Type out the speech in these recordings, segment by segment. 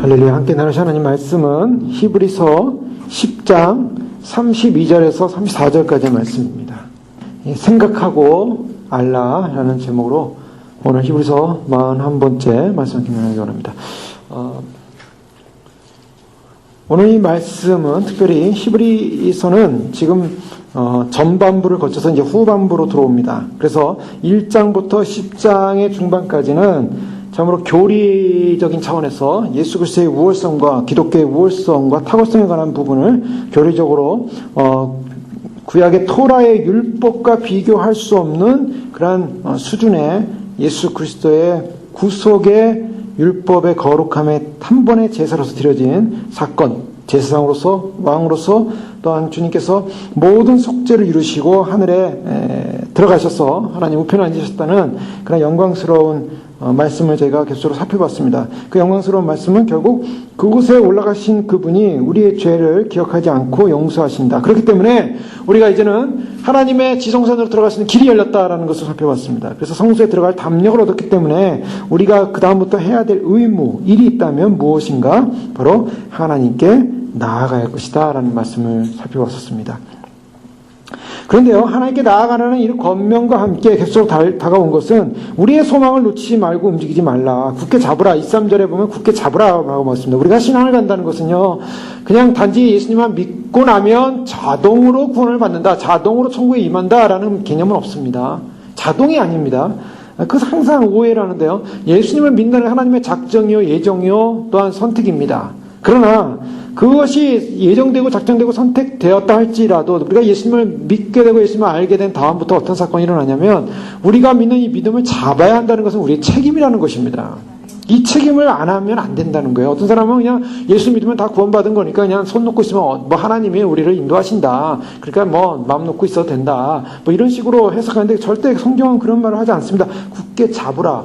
할렐루야. 함께 나누신 하나님 말씀은 히브리서 10장 32절에서 34절까지의 말씀입니다. 생각하고 알라라는 제목으로 오늘 히브리서 41번째 말씀 기념하기 원합니다. 오늘 이 말씀은 특별히 히브리서는 지금 전반부를 거쳐서 이제 후반부로 들어옵니다. 그래서 1장부터 10장의 중반까지는 참으로 교리적인 차원에서 예수 그리스도의 우월성과 기독교의 우월성과 탁월성에 관한 부분을 교리적으로 구약의 토라의 율법과 비교할 수 없는 그러한 수준의 예수 그리스도의 구속의 율법의 거룩함에 한 번의 제사로서 드려진 사건, 제사장으로서 왕으로서 또한 주님께서 모든 속죄를 이루시고 하늘에 들어가셔서 하나님 우편에 앉으셨다는 그런 영광스러운 말씀을 저희가 계속적으로 살펴봤습니다. 그 영광스러운 말씀은 결국 그곳에 올라가신 그분이 우리의 죄를 기억하지 않고 용서하신다. 그렇기 때문에 우리가 이제는 하나님의 지성전으로 들어갈 수 있는 길이 열렸다라는 것을 살펴봤습니다. 그래서 성소에 들어갈 담력을 얻었기 때문에 우리가 그 다음부터 해야 될 의무, 일이 있다면 무엇인가? 바로 하나님께 나아가야 할 것이다 라는 말씀을 살펴봤었습니다. 그런데요, 하나님께 나아가라는 이 권면과 함께 계속적으로 다가온 것은 우리의 소망을 놓치지 말고 움직이지 말라. 굳게 잡으라. 23절에 보면 굳게 잡으라라고 말씀합니다. 우리가 신앙을 간다는 것은요, 그냥 단지 예수님만 믿고 나면 자동으로 구원을 받는다, 자동으로 천국에 임한다라는 개념은 없습니다. 자동이 아닙니다. 그것은 항상 오해를 하는데요. 예수님을 믿는 하나님의 작정이요, 예정이요, 또한 선택입니다. 그러나 그것이 예정되고 작정되고 선택되었다 할지라도 우리가 예수님을 믿게 되고 예수님을 알게 된 다음부터 어떤 사건이 일어나냐면 우리가 믿는 이 믿음을 잡아야 한다는 것은 우리의 책임이라는 것입니다. 이 책임을 안 하면 안 된다는 거예요. 어떤 사람은 그냥 예수 믿으면 다 구원받은 거니까 그냥 손 놓고 있으면 뭐 하나님이 우리를 인도하신다. 그러니까 뭐 마음 놓고 있어도 된다. 뭐 이런 식으로 해석하는데 절대 성경은 그런 말을 하지 않습니다. 굳게 잡으라.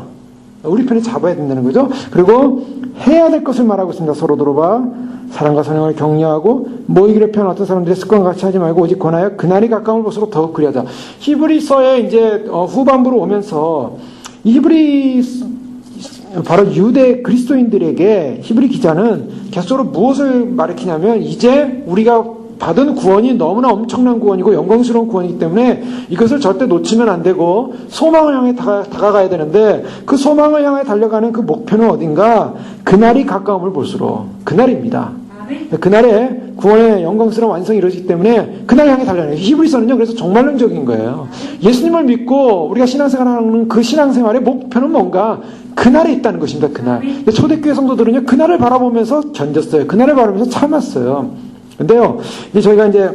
우리 편에 잡아야 된다는 거죠. 그리고 해야 될 것을 말하고 있습니다. 서로 들어봐. 사랑과 선행을 격려하고 모이기를 편한 어떤 사람들의 습관과 같이 하지 말고 오직 권하여 그날이 가까움을 볼수록 더욱 그리하자. 히브리서에 이제 후반부로 오면서 바로 유대 그리스도인들에게 히브리 기자는 계속적으로 무엇을 말했냐면 이제 우리가 받은 구원이 너무나 엄청난 구원이고 영광스러운 구원이기 때문에 이것을 절대 놓치면 안 되고 소망을 향해 다가가야 되는데 그 소망을 향해 달려가는 그 목표는 어딘가? 그날이 가까움을 볼수록 그날입니다. 그날에 구원의 영광스러운 완성이 이루어지기 때문에 그날 향해 달려가는 히브리서는요. 그래서 정말론적인 거예요. 예수님을 믿고 우리가 신앙생활하는 그 신앙생활의 목표는 뭔가? 그날에 있다는 것입니다. 그날. 초대교회 성도들은요. 그날을 바라보면서 견뎠어요. 그날을 바라보면서 참았어요. 근데요, 저희가 이제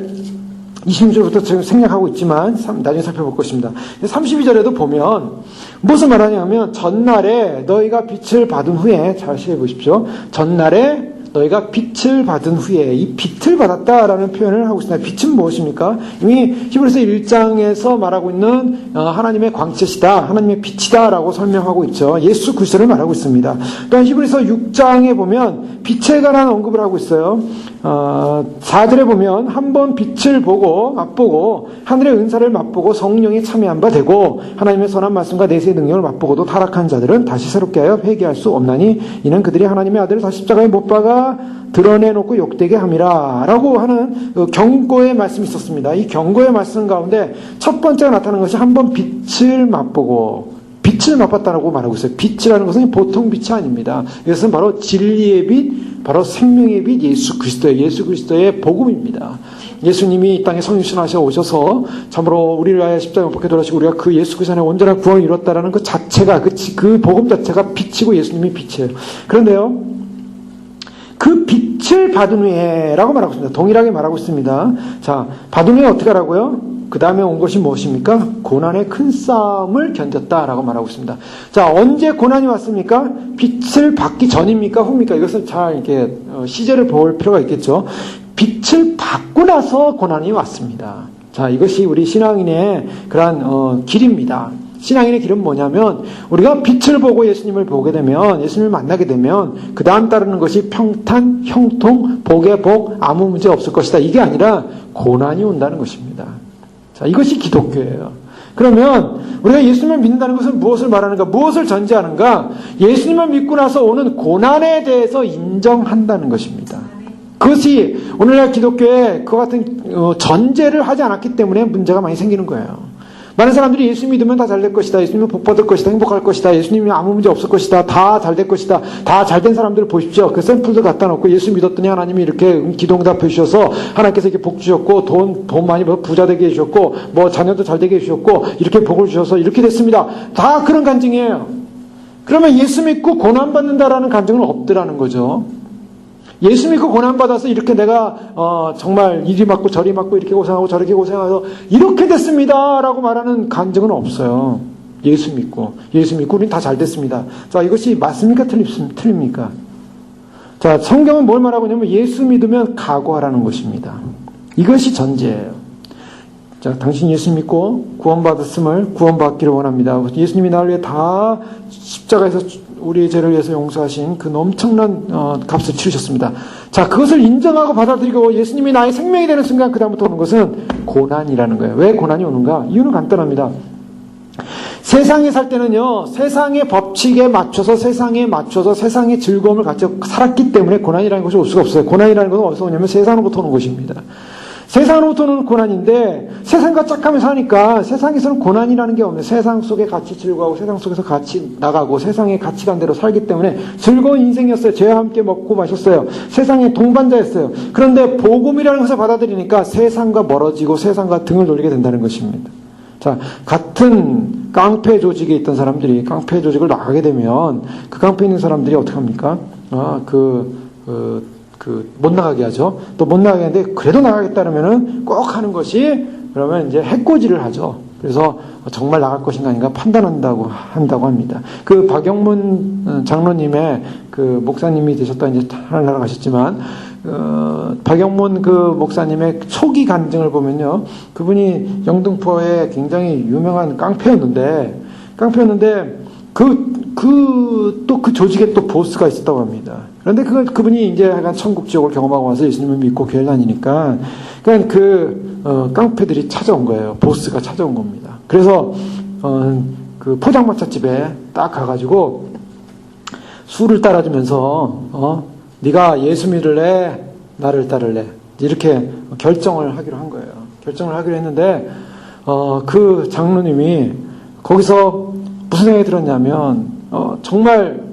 26절부터 지금 생략하고 있지만 나중에 살펴볼 것입니다. 32절에도 보면 무슨 말하냐면 전날에 너희가 빛을 받은 후에 잘 시해 보십시오. 전날에 너희가 빛을 받은 후에 이 빛을 받았다라는 표현을 하고 있습니다. 빛은 무엇입니까? 이미 히브리서 1장에서 말하고 있는 하나님의 광채시다, 하나님의 빛이다 라고 설명하고 있죠. 예수 그리스도를 말하고 있습니다. 또한 히브리서 6장에 보면 빛에 관한 언급을 하고 있어요. 4절에 보면 한번 빛을 보고 맛보고 하늘의 은사를 맛보고 성령에 참여한 바 되고 하나님의 선한 말씀과 내세의 능력을 맛보고도 타락한 자들은 다시 새롭게 하여 회개할 수 없나니 이는 그들이 하나님의 아들을 다시 십자가에 못 박아 드러내놓고 욕되게 함이라 라고 하는 경고의 말씀이 있었습니다. 이 경고의 말씀 가운데 첫 번째가 나타나는 것이 한번 빛을 맛보고 빛을 맛봤다라고 말하고 있어요. 빛이라는 것은 보통 빛이 아닙니다. 이것은 바로 진리의 빛, 바로 생명의 빛, 예수 그리스도의 복음입니다. 예수님이 이 땅에 성육신하셔 오셔서 참으로 우리를 위하여 십자가에 못 박혀 돌아가시고 우리가 그 예수 그리스도 안에 온전한 구원을 이뤘다라는 그 자체가 그 복음 자체가 빛이고 예수님이 빛이에요. 그런데요. 그 빛을 받은 후에 라고 말하고 있습니다. 동일하게 말하고 있습니다. 자, 받은 후에 어떻게 하라고요? 그 다음에 온 것이 무엇입니까? 고난의 큰 싸움을 견뎠다라고 말하고 있습니다. 자, 언제 고난이 왔습니까? 빛을 받기 전입니까? 후입니까? 이것은 잘 이렇게 시제를 볼 필요가 있겠죠. 빛을 받고 나서 고난이 왔습니다. 자, 이것이 우리 신앙인의 그러한 길입니다. 신앙인의 길은 뭐냐면 우리가 빛을 보고 예수님을 보게 되면 예수님을 만나게 되면 그 다음 따르는 것이 평탄, 형통, 복의 복, 아무 문제 없을 것이다. 이게 아니라 고난이 온다는 것입니다. 자, 이것이 기독교예요. 그러면 우리가 예수님을 믿는다는 것은 무엇을 말하는가? 무엇을 전제하는가? 예수님을 믿고 나서 오는 고난에 대해서 인정한다는 것입니다. 그것이 오늘날 기독교에 그와 같은 전제를 하지 않았기 때문에 문제가 많이 생기는 거예요. 많은 사람들이 예수 믿으면 다 잘 될 것이다. 예수님은 복 받을 것이다. 행복할 것이다. 예수님이 아무 문제 없을 것이다. 다 잘 될 것이다. 다 잘 된 사람들을 보십시오. 그 샘플도 갖다 놓고 예수 믿었더니 하나님이 이렇게 기도응답해 주셔서 하나님께서 이렇게 복 주셨고 돈 많이 부자 되게 해주셨고 뭐 자녀도 잘 되게 해주셨고 이렇게 복을 주셔서 이렇게 됐습니다. 다 그런 간증이에요. 그러면 예수 믿고 고난받는다라는 간증은 없더라는 거죠. 예수 믿고 고난받아서 이렇게 내가 정말 이리 맞고 저리 맞고 이렇게 고생하고 저렇게 고생해서 이렇게 됐습니다 라고 말하는 간증은 없어요. 예수 믿고 우리는 다 잘 됐습니다. 자, 이것이 맞습니까? 틀립니까? 자, 성경은 뭘 말하고 있냐면 예수 믿으면 각오하라는 것입니다. 이것이 전제예요. 자, 당신 예수 믿고 구원받았음을 구원받기를 원합니다. 예수님이 나를 위해 다 십자가에서 우리의 죄를 위해서 용서하신 그 엄청난 값을 치르셨습니다. 자, 그것을 인정하고 받아들이고 예수님이 나의 생명이 되는 순간 그 다음부터 오는 것은 고난이라는 거예요. 왜 고난이 오는가? 이유는 간단합니다. 세상에 살 때는요, 세상의 법칙에 맞춰서 세상의 즐거움을 가지고 살았기 때문에 고난이라는 것이 올 수가 없어요. 고난이라는 것은 어디서 오냐면 세상으로부터 오는 것입니다. 세상으로부터 오는 고난인데 세상과 짝하며 사니까 세상에서는 고난이라는 게 없네요. 세상 속에 같이 즐거워하고 세상 속에서 같이 나가고 세상의 가치관대로 살기 때문에 즐거운 인생이었어요. 죄와 함께 먹고 마셨어요. 세상의 동반자였어요. 그런데 복음이라는 것을 받아들이니까 세상과 멀어지고 세상과 등을 돌리게 된다는 것입니다. 자, 같은 깡패 조직에 있던 사람들이 깡패 조직을 나가게 되면 그 깡패에 있는 사람들이 어떻게 합니까? 못 나가게 하죠. 또 못 나가게 하는데 그래도 나가겠다면은 꼭 하는 것이 그러면 이제 해코지를 하죠. 그래서 정말 나갈 것인가 아닌가 판단한다고 합니다. 그 박영문 장로님의 그 목사님이 되셨다 이제 하늘나라 가셨지만 박영문 그 목사님의 초기 간증을 보면요, 그분이 영등포에 굉장히 유명한 깡패였는데 또 그 조직에 또 보스가 있었다고 합니다. 그런데 그분이 이제 약간 천국 지옥을 경험하고 와서 예수님을 믿고 교회를 다니니까, 그러니까 깡패들이 찾아온 거예요. 보스가 찾아온 겁니다. 그래서, 그 포장마차 집에 딱 가가지고 술을 따라주면서, 네가 예수 믿을래? 나를 따를래? 이렇게 결정을 하기로 한 거예요. 결정을 하기로 했는데, 그 장로님이 거기서 무슨 생각이 들었냐면, 정말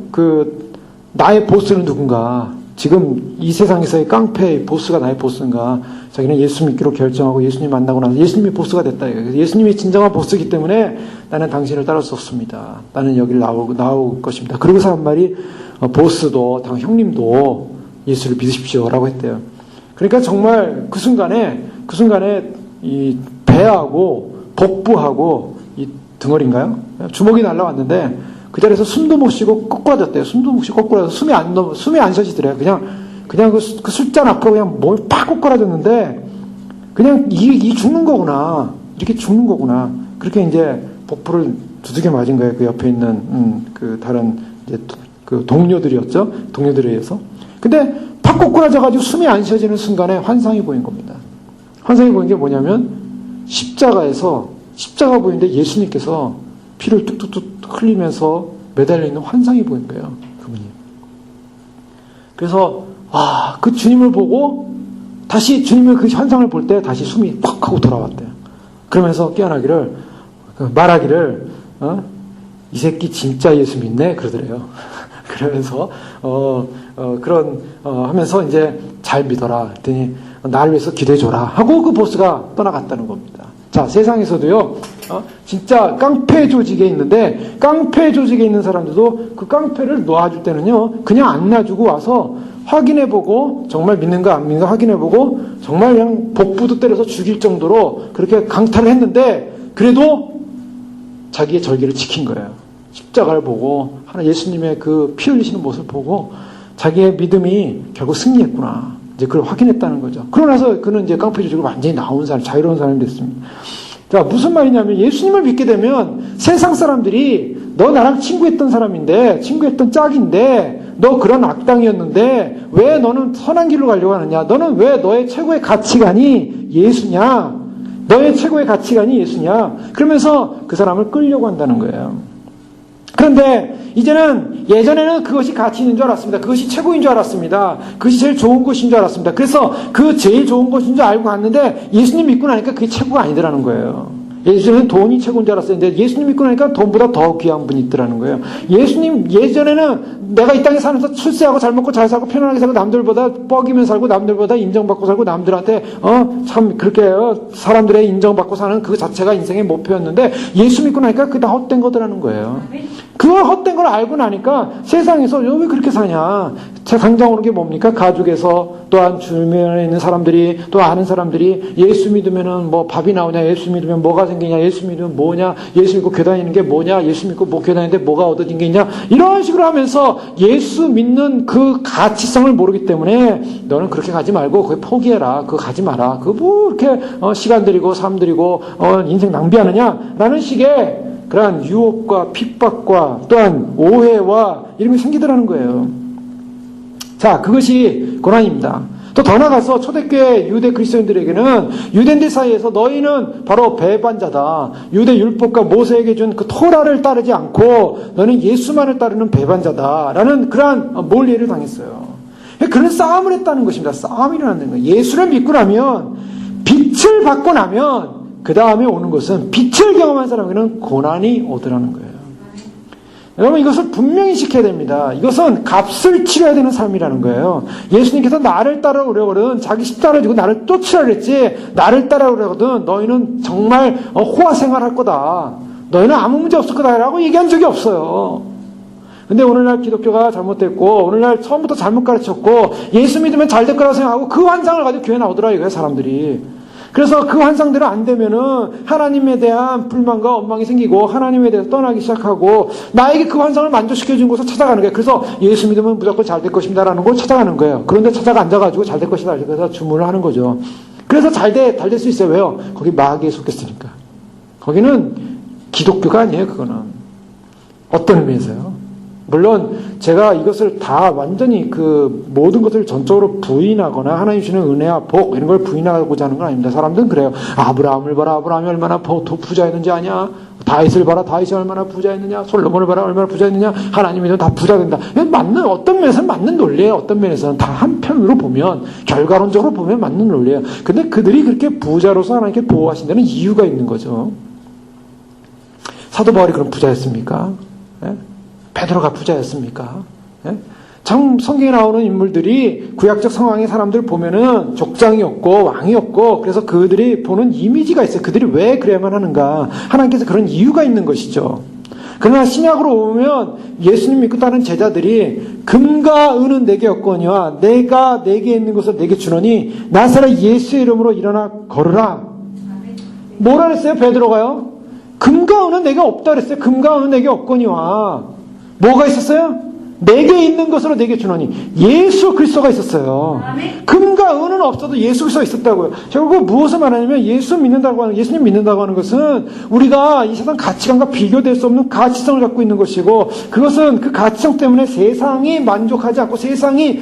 나의 보스는 누군가, 지금 이 세상에서의 깡패의 보스가 나의 보스인가, 자기는 예수 믿기로 결정하고 예수님 만나고 나서 예수님이 보스가 됐다. 예수님이 진정한 보스이기 때문에 나는 당신을 따를 수 없습니다. 나는 여기를 나올 것입니다. 그러고서 한 말이, 보스도, 형님도 예수를 믿으십시오라고 했대요. 그러니까 정말 그 순간에 이 배하고 복부하고 이 덩어리인가요? 주먹이 날라왔는데 그 자리에서 숨도 못 쉬고 꼬꾸라졌대요. 숨도 못 쉬고 꼬꾸라져서 숨이 안 쉬어지더래요. 그냥 그 술잔 앞으로 그냥 몸이 팍 꼬꾸라졌는데 그냥 이 죽는 거구나. 이렇게 죽는 거구나. 그렇게 이제 복부를 두들겨 맞은 거예요. 그 옆에 있는 그 다른 이제 그 동료들이었죠. 동료들에 의해서. 근데 팍 꼬꾸라져가지고 숨이 안 쉬어지는 순간에 환상이 보인 겁니다. 환상이 보인 게 뭐냐면 십자가 보이는데 예수님께서 피를 뚝뚝뚝 흘리면서 매달려 있는 환상이 보인 거예요. 그분이. 그래서 그 주님을 보고 다시 주님의 그 환상을 볼 때 다시 숨이 팍 하고 돌아왔대요. 그러면서 말하기를 이 새끼 진짜 예수 믿네 그러더래요. 그러면서 하면서 이제 잘 믿어라 했더니 나를 위해서 기도해줘라 하고 그 보스가 떠나갔다는 겁니다. 자, 세상에서도요, 진짜 깡패 조직에 있는데, 깡패 조직에 있는 사람들도 그 깡패를 놔줄 때는요, 그냥 안 놔주고 와서 확인해보고, 정말 믿는가 안 믿는가 확인해보고, 정말 그냥 복부도 때려서 죽일 정도로 그렇게 강탈을 했는데, 그래도 자기의 절기를 지킨 거예요. 십자가를 보고, 예수님의 그 피 흘리시는 모습을 보고, 자기의 믿음이 결국 승리했구나. 이제 그걸 확인했다는 거죠. 그러고 나서 그는 이제 깡패 조직으로 완전히 나온 사람, 자유로운 사람이 됐습니다. 자, 무슨 말이냐면 예수님을 믿게 되면 세상 사람들이 너 나랑 친구했던 사람인데, 친구했던 짝인데, 너 그런 악당이었는데 왜 너는 선한 길로 가려고 하느냐? 너는 왜 너의 최고의 가치관이 예수냐? 너의 최고의 가치관이 예수냐? 그러면서 그 사람을 끌려고 한다는 거예요. 그런데 이제는 예전에는 그것이 가치 있는 줄 알았습니다. 그것이 최고인 줄 알았습니다. 그것이 제일 좋은 것인 줄 알았습니다. 그래서 그 제일 좋은 것인 줄 알고 갔는데 예수님 믿고 나니까 그게 최고가 아니더라는 거예요. 예전에는 돈이 최고인 줄 알았었는데 예수님 믿고 나니까 돈보다 더 귀한 분이 있더라는 거예요. 예수님, 예전에는 내가 이 땅에 살면서 출세하고 잘 먹고 잘 살고 편안하게 살고 남들보다 뻐기면 살고 남들보다 인정받고 살고 남들한테 참 그렇게 사람들의 인정받고 사는 그 자체가 인생의 목표였는데 예수 믿고 나니까 그게 다 헛된 거더라는 거예요. 그걸 헛된 걸 알고 나니까 세상에서 왜 그렇게 사냐? 당장 게 뭡니까? 가족에서 또한 주변에 있는 사람들이 또 아는 사람들이 예수 믿으면은 뭐 밥이 나오냐? 예수 믿으면 뭐가 생기냐? 예수 믿으면 뭐냐? 예수 믿고 교회 다니는 게 뭐냐? 예수 믿고 뭐 교회 다니는데 뭐가 얻어진 게 있냐? 이런 식으로 하면서 예수 믿는 그 가치성을 모르기 때문에 너는 그렇게 가지 말고 그거 포기해라. 그거 가지 마라. 그거 뭐 이렇게 시간 들이고 삶 들이고 인생 낭비하느냐? 라는 식의 그러한 유혹과 핍박과 또한 오해와 이런 게 생기더라는 거예요. 자, 그것이 고난입니다. 또 더 나아가서 초대교회 유대 그리스도인들에게는 유대인들 사이에서 너희는 바로 배반자다. 유대 율법과 모세에게 준 그 토라를 따르지 않고 너는 예수만을 따르는 배반자다. 라는 그러한 몰예를 당했어요. 그런 싸움을 했다는 것입니다. 싸움이 일어난다는 거예요. 예수를 믿고 나면 빛을 받고 나면 그 다음에 오는 것은 빛을 경험한 사람에게는 고난이 오더라는 거예요. 여러분 이것을 분명히 지켜야 됩니다. 이것은 값을 치러야 되는 삶이라는 거예요. 예수님께서 나를 따라오려거든 자기 십자가를 지고 나를 쫓으라 그랬지 나를 따라오려거든 너희는 정말 호화 생활할 거다. 너희는 아무 문제 없을 거다 라고 얘기한 적이 없어요. 근데 오늘날 기독교가 잘못됐고 오늘날 처음부터 잘못 가르쳤고 예수 믿으면 잘 될 거라고 생각하고 그 환상을 가지고 교회 나오더라 이거예요 사람들이. 그래서 그 환상대로 안 되면은 하나님에 대한 불만과 원망이 생기고 하나님에 대해서 떠나기 시작하고 나에게 그 환상을 만족시켜준 곳을 찾아가는 거예요. 그래서 예수 믿으면 무조건 잘 될 것입니다라는 걸 찾아가는 거예요. 그런데 찾아가 앉아가지고 잘 될 것이다. 그래서 주문을 하는 거죠. 그래서 잘 될 수 있어요. 왜요? 거기 마귀에 속했으니까. 거기는 기독교가 아니에요. 그거는. 어떤 의미에서요? 물론 제가 이것을 다 완전히 그 모든 것을 전적으로 부인하거나 하나님 주시는 은혜와 복 이런 걸 부인하고자 하는 건 아닙니다. 사람들은 그래요. 아브라함을 봐라. 아브라함이 얼마나 부자였는지 아냐? 다윗을 봐라. 다윗이 얼마나 부자였느냐? 솔로몬을 봐라. 얼마나 부자였느냐? 하나님이면 다 부자 된다. 맞는 어떤 면에서는 맞는 논리예요. 어떤 면에서는 다 한편으로 보면 결과론적으로 보면 맞는 논리예요. 근데 그들이 그렇게 부자로서 하나님께 보호하신 데는 이유가 있는 거죠. 사도 바울이 그럼 부자였습니까? 예? 베드로가 부자였습니까? 예? 성경에 나오는 인물들이 구약적 상황의 사람들 보면은 족장이었고 왕이었고 그래서 그들이 보는 이미지가 있어요. 그들이 왜 그래야만 하는가? 하나님께서 그런 이유가 있는 것이죠. 그러나 신약으로 오면 예수님 믿고 따른 제자들이 금과 은은 내게 없거니와 내가 내게 있는 것을 내게 주노니 나사렛 예수의 이름으로 일어나 걸으라. 뭐라 그랬어요? 베드로가요? 금과 은은 내게 없다 그랬어요. 금과 은은 내게 없거니와 뭐가 있었어요? 내게 있는 것으로 내게 주노니 예수 그리스도가 있었어요. 금과 은은 없어도 예수 그리스도가 있었다고요. 결국 무엇을 말하냐면 예수님 믿는다고 하는 것은 우리가 이 세상 가치관과 비교될 수 없는 가치성을 갖고 있는 것이고 그것은 그 가치성 때문에 세상이 만족하지 않고 세상이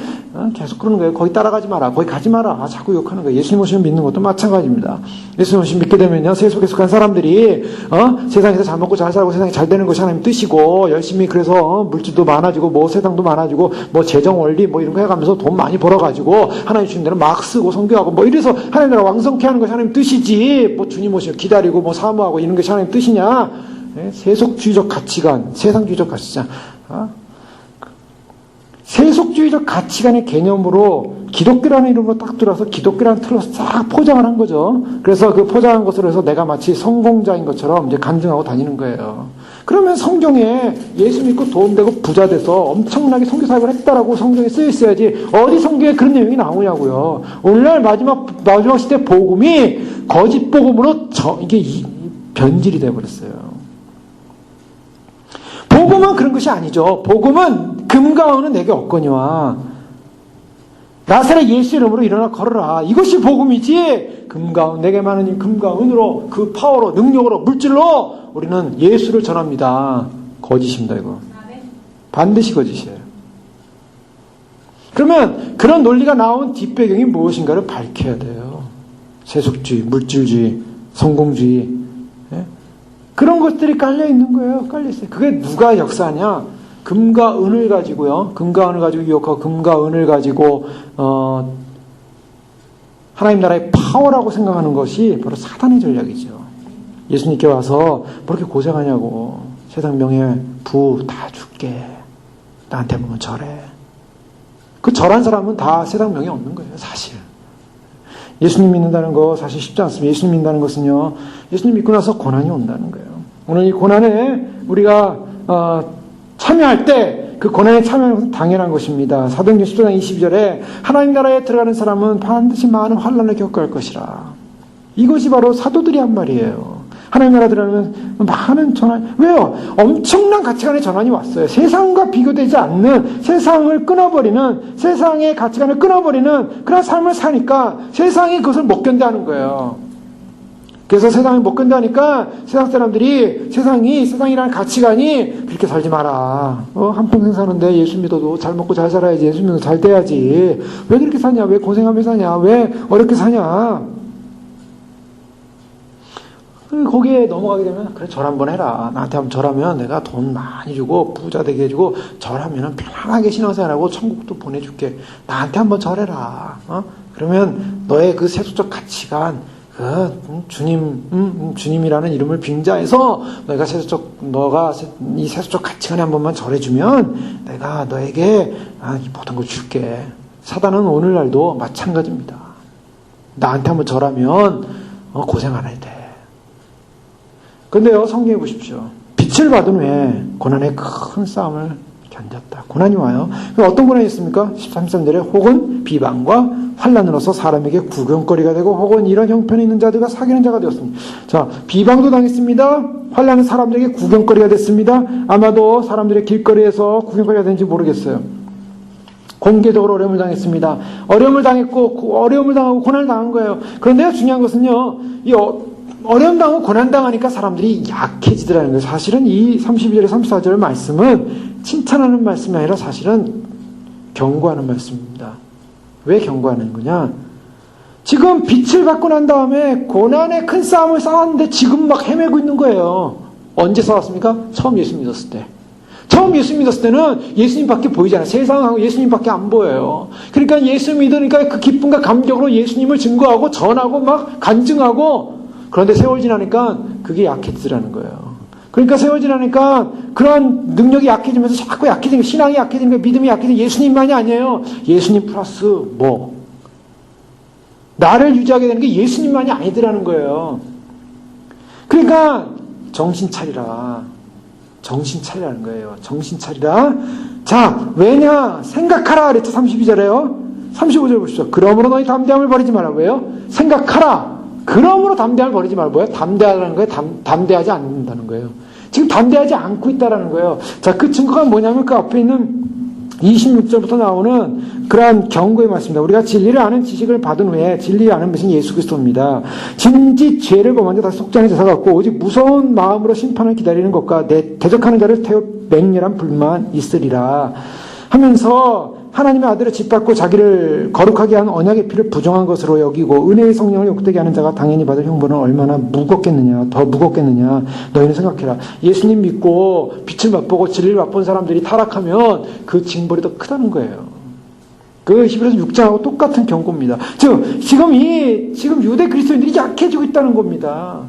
계속 그러는 거예요. 거기 따라가지 마라. 거기 가지 마라. 자꾸 욕하는 거예요. 예수님 오시면 믿는 것도 마찬가지입니다. 예수님 오시면 믿게 되면요. 세속에 속한 사람들이 세상에서 잘 먹고 잘 살고 세상이 잘 되는 것이 하나님 뜻이고 열심히 그래서 물질도 많아지고 뭐 세상도 많아지고 뭐 재정 원리 뭐 이런 거 해가면서 돈 많이 벌어가지고 하나님 주신 대로 막 쓰고 선교하고 뭐 이래서 하나님 나라 왕성케 하는 것이 하나님 뜻이지 뭐 주님 오시면 기다리고 뭐 사모하고 이런 것이 하나님 뜻이냐? 네? 세속주의적 가치관, 세상주의적 가치관. 세속주의적 가치관의 개념으로 기독교라는 이름으로 딱 들어서 기독교라는 틀로 싹 포장을 한 거죠. 그래서 그 포장한 것으로 해서 내가 마치 성공자인 것처럼 이제 간증하고 다니는 거예요. 그러면 성경에 예수 믿고 돈 되고 부자 돼서 엄청나게 선교 사역을 했다라고 성경에 쓰여 있어야지 어디 성경에 그런 내용이 나오냐고요. 오늘날 마지막 시대 복음이 거짓 복음으로 이게 변질이 되어버렸어요. 복음은 그런 것이 아니죠. 복음은 금과 은은 내게 없거니와 나사렛 예수 이름으로 일어나 걸어라. 이것이 복음이지. 금과 은 내게 많은 금과 은으로 그 파워로 능력으로 물질로 우리는 예수를 전합니다. 거짓입니다. 이거 반드시 거짓이에요. 그러면 그런 논리가 나온 뒷배경이 무엇인가를 밝혀야 돼요. 세속주의, 물질주의, 성공주의. 예? 그런 것들이 깔려 있는 거예요. 깔려 있어요. 그게 누가 역사냐? 금과 은을 가지고요. 금과 은을 가지고 유혹하고 금과 은을 가지고 하나님 나라의 파워라고 생각하는 것이 바로 사단의 전략이죠. 예수님께 와서 뭐 이렇게 고생하냐고. 세상 명예, 부 다 줄게. 나한테 보면 절해. 그 절한 사람은 다 세상 명예 없는 거예요, 사실. 예수님 믿는다는 거 사실 쉽지 않습니다. 예수님 믿는다는 것은요, 예수님 믿고 나서 고난이 온다는 거예요. 오늘 이 고난에 우리가 참여할 때 그 고난에 참여하는 것은 당연한 것입니다. 사도행전 10장 22절에 하나님 나라에 들어가는 사람은 반드시 많은 환난을 겪어야 할 것이라. 이것이 바로 사도들이 한 말이에요. 하나님 나라 들어가면 많은 전환. 왜요? 엄청난 가치관의 전환이 왔어요. 세상과 비교되지 않는, 세상을 끊어버리는, 세상의 가치관을 끊어버리는 그런 삶을 사니까 세상이 그것을 못 견뎌하는 거예요. 그래서 세상이 못 견뎌하니까 세상 사람들이 세상이라는 가치관이 그렇게 살지 마라. 한평생 사는데 예수 믿어도 잘 먹고 잘 살아야지. 예수 믿어도 잘 돼야지. 왜 그렇게 사냐? 왜 고생하며 사냐? 왜 어렵게 사냐? 거기에 넘어가게 되면 그래 절 한번 해라. 나한테 한번 절하면 내가 돈 많이 주고 부자 되게 해주고 절하면 편안하게 신앙생활하고 천국도 보내줄게. 나한테 한번 절해라. 그러면 너의 그 세속적 가치관 주님이라는 이름을 빙자해서 너가 이 세속적 가치관에 한 번만 절해주면 내가 너에게 이 모든 걸 줄게. 사단은 오늘날도 마찬가지입니다. 나한테 한번 절하면 고생 안 해도 돼. 그런데요, 성경에 보십시오. 빛을 받은 후에 고난의 큰 싸움을 견뎠다. 고난이 와요. 어떤 고난이 있습니까? 13절에 혹은 비방과 환난으로서 사람에게 구경거리가 되고 혹은 이런 형편에 있는 자들과 사귀는 자가 되었습니다. 자, 비방도 당했습니다. 환난은 사람들에게 구경거리가 됐습니다. 아마도 사람들의 길거리에서 구경거리가 되는지 모르겠어요. 공개적으로 어려움을 당했습니다. 어려움을 당했고 어려움을 당하고 고난을 당한 거예요. 그런데 중요한 것은요, 어려움 당하고 고난 당하니까 사람들이 약해지더라는 거예요. 사실은 이 32절에 34절 말씀은 칭찬하는 말씀이 아니라 사실은 경고하는 말씀입니다. 왜 경고하는 거냐? 지금 빛을 받고 난 다음에 고난의 큰 싸움을 싸웠는데 지금 막 헤매고 있는 거예요. 언제 싸웠습니까? 처음 예수 믿었을 때. 처음 예수 믿었을 때는 예수님밖에 보이지 않아요. 세상하고 예수님밖에 안 보여요. 그러니까 예수 믿으니까 그 기쁨과 감격으로 예수님을 증거하고 전하고 막 간증하고, 그런데 세월 지나니까 그게 약해지더라는 거예요. 그러니까 세월 지나니까 그런 능력이 약해지면서 자꾸 약해지는 거예요. 신앙이 약해지는 거예요. 믿음이 약해지는 거예요. 예수님만이 아니에요. 예수님 플러스 나를 유지하게 되는 게 예수님만이 아니더라는 거예요. 그러니까 정신 차리라. 정신 차리라는 거예요. 정신 차리라. 자, 왜냐? 생각하라. 그랬죠. 32절에요. 35절 보십시오. 그러므로 너희 담대함을 버리지 마라. 왜요? 생각하라. 그러므로 담대함을 버리지 말고, 뭐예요? 담대하다는 거예요. 담대하지 않는다는 거예요. 지금 담대하지 않고 있다라는 거예요. 자, 그 증거가 뭐냐면 그 앞에 있는 26절부터 나오는 그러한 경고의 말씀입니다. 우리가 진리를 아는 지식을 받은 후에, 진리를 아는 것은 예수 그리스도입니다. 진지 죄를 범한 자 다시 속죄하는 제사 같고 오직 무서운 마음으로 심판을 기다리는 것과 대적하는 자를 태워 맹렬한 불만 있으리라 하면서 하나님의 아들을 짓밟고 자기를 거룩하게 한 언약의 피를 부정한 것으로 여기고 은혜의 성령을 욕되게 하는 자가 당연히 받을 형벌은 얼마나 무겁겠느냐, 더 무겁겠느냐. 너희는 생각해라. 예수님 믿고 빛을 맛보고 진리를 맛본 사람들이 타락하면 그 징벌이 더 크다는 거예요. 그 히브리서 6장하고 똑같은 경고입니다. 지금 유대 그리스도인들이 약해지고 있다는 겁니다.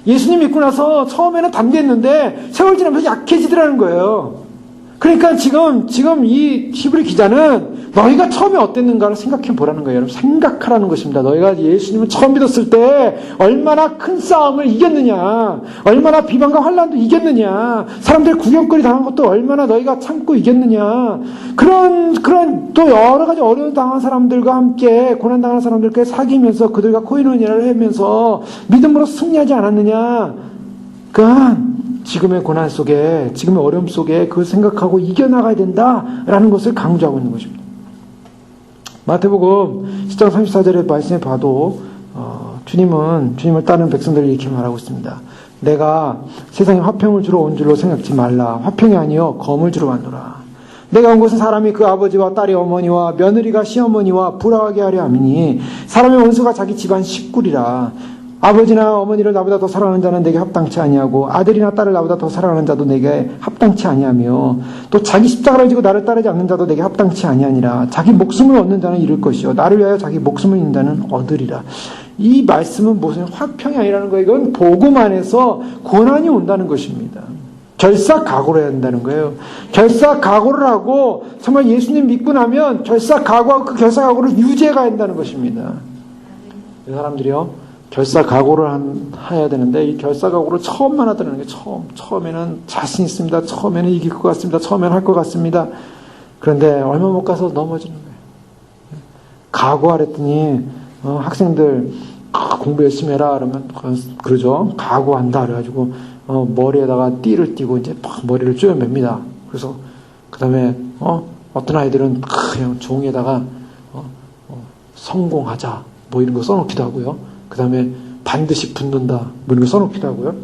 예수님 믿고 나서 처음에는 담대했는데 세월 지나면서 약해지더라는 거예요. 그러니까 지금 이 히브리 기자는 너희가 처음에 어땠는가를 생각해 보라는 거예요. 여러분, 생각하라는 것입니다. 너희가 예수님을 처음 믿었을 때 얼마나 큰 싸움을 이겼느냐, 얼마나 비방과 환난도 이겼느냐, 사람들 구경거리 당한 것도 얼마나 너희가 참고 이겼느냐, 그런 또 여러 가지 어려움 당한 사람들과 함께, 고난 당한 사람들과 사귀면서 그들과 코이노니아를 하면서 믿음으로 승리하지 않았느냐. 지금의 고난 속에, 지금의 어려움 속에 그걸 생각하고 이겨나가야 된다라는 것을 강조하고 있는 것입니다. 마태복음 10장 34절의 말씀에 봐도 주님을 따르는 백성들을 이렇게 말하고 있습니다. 내가 세상에 화평을 주러 온 줄로 생각지 말라. 화평이 아니요 검을 주러 왔노라. 내가 온 것은 사람이 그 아버지와 딸의 어머니와 며느리가 시어머니와 불화하게 하려 함이니 사람의 원수가 자기 집안 식구리라. 아버지나 어머니를 나보다 더 사랑하는 자는 내게 합당치 아니하고 아들이나 딸을 나보다 더 사랑하는 자도 내게 합당치 아니하며 또 자기 십자가를 지고 나를 따르지 않는 자도 내게 합당치 아니하니라. 자기 목숨을 얻는 자는 잃을 것이요 나를 위하여 자기 목숨을 잃는 자는 얻으리라. 이 말씀은 무슨 화평이 아니라는 거예요. 이건 복음 안에서 고난이 온다는 것입니다. 결사각오를 해야 한다는 거예요. 결사각오를 하고 정말 예수님 믿고 나면 결사각오하고 그 결사각오를 유지해 가야 한다는 것입니다. 이 사람들이요. 결사각오를 해야 되는데 이 결사각오를 처음만 하더라는 게 처음에는 자신 있습니다. 처음에는 이길 것 같습니다. 처음에는 할 것 같습니다. 그런데 얼마 못 가서 넘어지는 거예요. 각오하랬더니 학생들 공부 열심히 해라 그러면 그러죠. 각오한다 그래가지고 머리에다가 띠를 띠고 이제 막 머리를 쪼여맵니다. 그래서 그 다음에 어떤 아이들은 그냥 종이에다가 성공하자 뭐 이런 거 써놓기도 하고요. 그 다음에 반드시 붙는다 뭐 이런 거 써놓기도 하고요.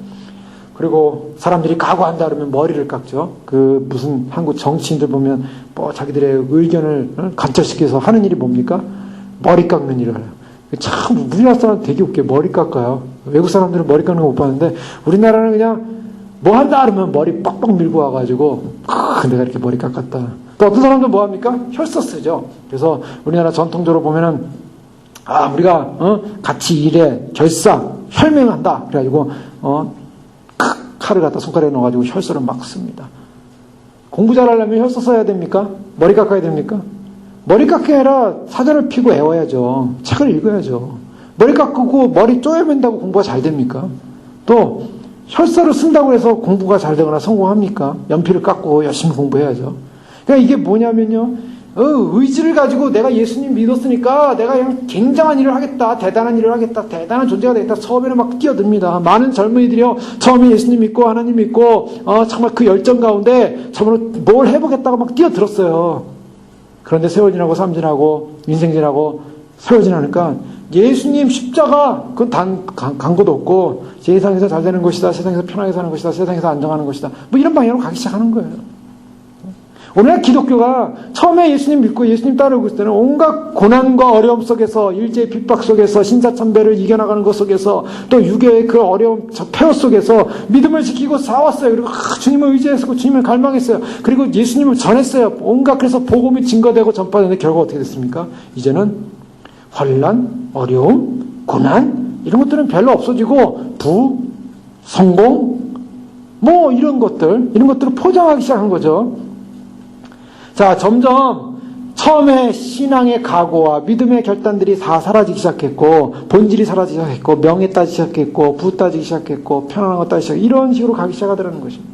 그리고 사람들이 각오한다 그러면 머리를 깎죠. 그 무슨 한국 정치인들 보면 뭐 자기들의 의견을 관철시켜서 하는 일이 뭡니까? 머리 깎는 일을 해요. 참 우리나라 사람 되게 웃겨. 머리 깎아요. 외국 사람들은 머리 깎는 거 못 봤는데 우리나라는 그냥 뭐 한다 그러면 머리 빡빡 밀고 와가지고 내가 이렇게 머리 깎았다. 또 어떤 사람들 뭐 합니까? 혈서 쓰죠. 그래서 우리나라 전통적으로 보면은 우리가 같이 일해 결사 혈맹한다 그래가지고 칼을 갖다 손가락에 넣어가지고 혈서를 막 씁니다. 공부 잘하려면 혈서 써야 됩니까? 머리 깎아야 됩니까? 머리 깎게 아니라 사전을 피고 외워야죠. 책을 읽어야죠. 머리 깎고 머리 쪼여맨다고 공부가 잘 됩니까? 또 혈서를 쓴다고 해서 공부가 잘 되거나 성공합니까? 연필을 깎고 열심히 공부해야죠. 그러니까 이게 뭐냐면요. 의지를 가지고 내가 예수님 믿었으니까 내가 그냥 굉장한 일을 하겠다. 대단한 일을 하겠다. 대단한 존재가 되겠다. 처음에는 막 뛰어듭니다. 많은 젊은이들이요. 처음에 예수님 믿고 하나님 믿고 정말 그 열정 가운데 처음으로 뭘 해보겠다고 막 뛰어들었어요. 그런데 세월 지나고 삶 지나고 인생 지나고 세월 지나니까 예수님 십자가 그건 간 것도 없고 세상에서 잘 되는 것이다. 세상에서 편하게 사는 것이다. 세상에서 안정하는 것이다. 뭐 이런 방향으로 가기 시작하는 거예요. 오늘 기독교가 처음에 예수님 믿고 예수님 따르고 있을 때는 온갖 고난과 어려움 속에서 일제의 핍박 속에서 신사참배를 이겨나가는 것 속에서 또 유교의 그 어려움 폐허 속에서 믿음을 지키고 싸웠어요. 그리고 주님을 의지했고 주님을 갈망했어요. 그리고 예수님을 전했어요. 온갖 그래서 복음이 증거되고 전파되는데 결과가 어떻게 됐습니까? 이제는 환난, 어려움, 고난 이런 것들은 별로 없어지고 성공 뭐 이런 것들을 포장하기 시작한 거죠. 자, 점점 처음에 신앙의 각오와 믿음의 결단들이 다 사라지기 시작했고 본질이 사라지기 시작했고 명예 따지기 시작했고 부 따지기 시작했고 편안한 것 따지기 시작했고 이런 식으로 가기 시작하더라는 것입니다.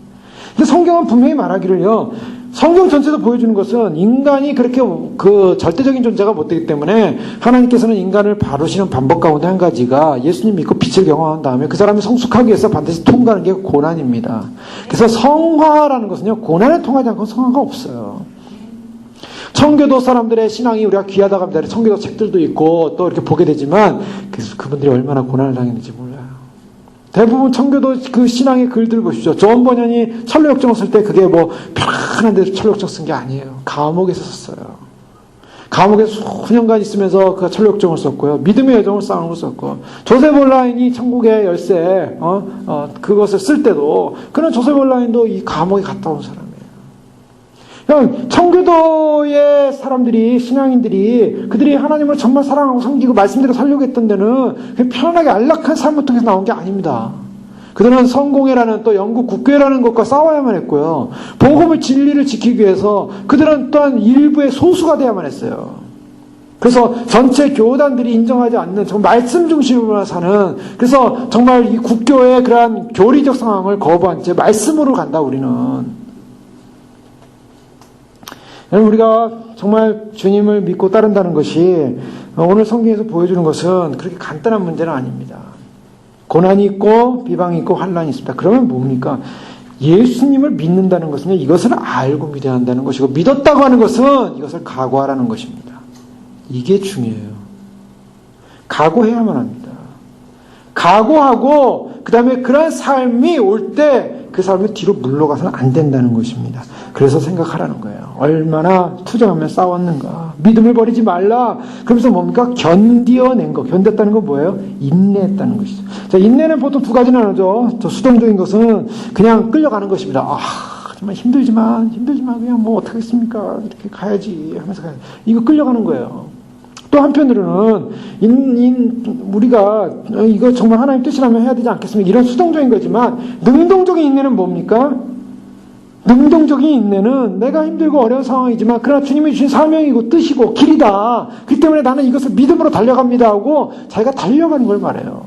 근데 성경은 분명히 말하기를요. 성경 전체도 보여주는 것은 인간이 그렇게 그 절대적인 존재가 못 되기 때문에 하나님께서는 인간을 바르시는 방법 가운데 한 가지가 예수님 믿고 빛을 경험한 다음에 그 사람이 성숙하기 위해서 반드시 통과하는 게 고난입니다. 그래서 성화라는 것은요. 고난을 통하지 않고는 성화가 없어요. 청교도 사람들의 신앙이 우리가 귀하다고 합니다. 청교도 책들도 있고 또 이렇게 보게 되지만 그분들이 얼마나 고난을 당했는지 몰라요. 대부분 청교도 그 신앙의 글들 보십시오. 존 버년이 철로역정을 쓸 때 그게 뭐 편안한 데서 철로역정 쓴 게 아니에요. 감옥에서 썼어요. 감옥에 수년간 있으면서 그 철로역정을 썼고요. 믿음의 여정을 쌓는 걸 썼고 조셉 온라인이 천국의 열쇠 그것을 쓸 때도 그는 조셉 온라인도 이 감옥에 갔다 온 사람이에요. 청교도의 사람들이 신앙인들이 그들이 하나님을 정말 사랑하고 섬기고 말씀대로 살려고 했던 데는 그냥 편안하게 안락한 삶을 통해서 나온 게 아닙니다. 그들은 성공회라는 또 영국 국교회라는 것과 싸워야만 했고요. 복음의 진리를 지키기 위해서 그들은 또한 일부의 소수가 되어야만 했어요. 그래서 전체 교단들이 인정하지 않는 정말 말씀 중심으로 사는 그래서 정말 이 국교의 그러한 교리적 상황을 거부한 채 말씀으로 간다 우리는. 우리가 정말 주님을 믿고 따른다는 것이 오늘 성경에서 보여주는 것은 그렇게 간단한 문제는 아닙니다. 고난이 있고 비방이 있고 환난이 있습니다. 그러면 뭡니까? 예수님을 믿는다는 것은 이것을 알고 믿어야 한다는 것이고 믿었다고 하는 것은 이것을 각오하라는 것입니다. 이게 중요해요. 각오해야만 합니다. 각오하고 그 다음에 그러한 삶이 올 때 그 사람이 뒤로 물러가서는 안 된다는 것입니다. 그래서 생각하라는 거예요. 얼마나 투정하며 싸웠는가. 믿음을 버리지 말라. 그러면서 뭡니까? 견뎌낸 거. 견뎠다는 건 뭐예요? 인내했다는 것이죠. 자, 인내는 보통 두 가지 나누죠. 저 수동적인 것은 그냥 끌려가는 것입니다. 정말 힘들지만 그냥 뭐 어떡하겠습니까? 이렇게 가야지 하면서 가야지. 이거 끌려가는 거예요. 또 한편으로는 우리가 이거 정말 하나님 뜻이라면 해야 되지 않겠습니까? 이런 수동적인 거지만 능동적인 인내는 뭡니까? 능동적인 인내는 내가 힘들고 어려운 상황이지만 그러나 주님이 주신 사명이고 뜻이고 길이다. 그렇기 때문에 나는 이것을 믿음으로 달려갑니다 하고 자기가 달려가는 걸 말해요.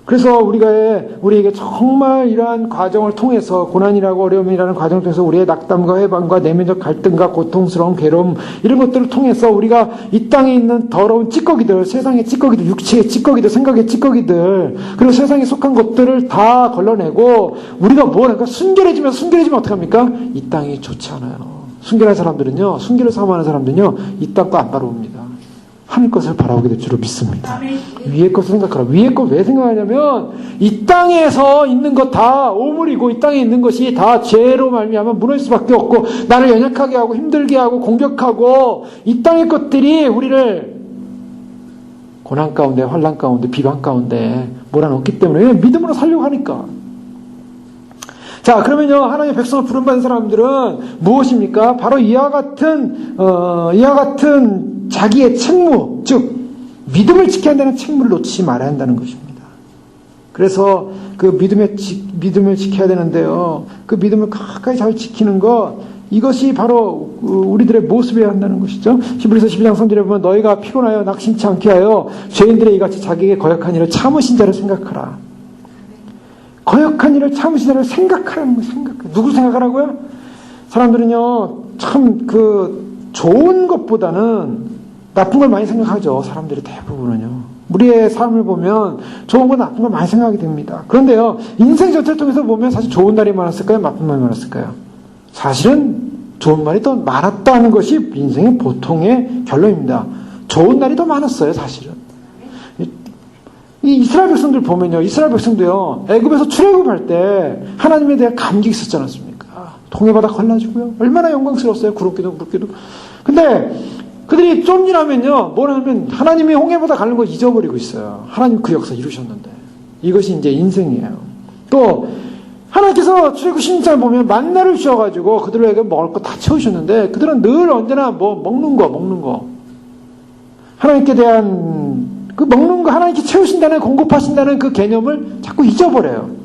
그래서 우리에게 정말 이러한 과정을 통해서 고난이라고 어려움이라는 과정을 통해서 우리의 낙담과 해방과 내면적 갈등과 고통스러운 괴로움 이런 것들을 통해서 우리가 이 땅에 있는 더러운 찌꺼기들, 세상의 찌꺼기들, 육체의 찌꺼기들, 생각의 찌꺼기들 그리고 세상에 속한 것들을 다 걸러내고 우리가 뭐랄까 순결해지면 어떡합니까? 이 땅이 좋지 않아요. 순결한 사람들은요, 순결을 사모하는 사람들은요, 이 땅 거 안 바라봅니다. 하늘 것을 바라보게 될 줄로 믿습니다. 위의 것을 생각하라. 위의 것 왜 생각하냐면 이 땅에서 있는 것 다 오물이고 이 땅에 있는 것이 다 죄로 말미암아 무너질 수밖에 없고 나를 연약하게 하고 힘들게 하고 공격하고 이 땅의 것들이 우리를 고난 가운데 환난 가운데 비방 가운데 몰아넣기 때문에 믿음으로 살려고 하니까. 자, 그러면요, 하나님의 백성을 부름받은 사람들은 무엇입니까? 바로 이와 같은 자기의 책무, 즉, 믿음을 지켜야 한다는 책무를 놓치지 말아야 한다는 것입니다. 그래서 그 믿음을 지켜야 되는데요, 그 믿음을 가까이 잘 지키는 것, 이것이 바로 우리들의 모습이어야 한다는 것이죠. 히브리서 12장 3절에 보면 너희가 피곤하여 낙심치 않게 하여 죄인들의 이같이 자기에게 거역한 일을 참으신 자를 생각하라. 거역한 일을 참으신 자를 생각하라는 거예요. 누구 생각하라고요? 사람들은요, 참 좋은 것보다는 나쁜 걸 많이 생각하죠. 사람들이 대부분은요. 우리의 삶을 보면 좋은 거 나쁜 걸 많이 생각하게 됩니다. 그런데요, 인생 전체를 통해서 보면 사실 좋은 날이 많았을까요? 나쁜 날이 많았을까요? 사실은 좋은 날이 더 많았다는 것이 인생의 보통의 결론입니다. 좋은 날이 더 많았어요, 사실은. 이 이스라엘 백성들 보면요, 이스라엘 백성도요, 애굽에서 출애굽할 때 하나님에 대한 감격이 있었지 않았습니까? 동해바다 갈라지고요. 얼마나 영광스러웠어요. 구름기도 물기도. 근데 그들이 좀 지나면요, 뭘 하면 하나님이 홍해바다 가는 거 잊어버리고 있어요. 하나님 그 역사 이루셨는데. 이것이 이제 인생이에요. 또 하나님께서 출애굽 16장을 보면 만나를 주셔가지고 그들에게 먹을 거 다 채우셨는데 그들은 늘 언제나 먹는 거. 하나님께 대한 그 먹는 거 하나님께 채우신다는 공급하신다는 그 개념을 자꾸 잊어버려요.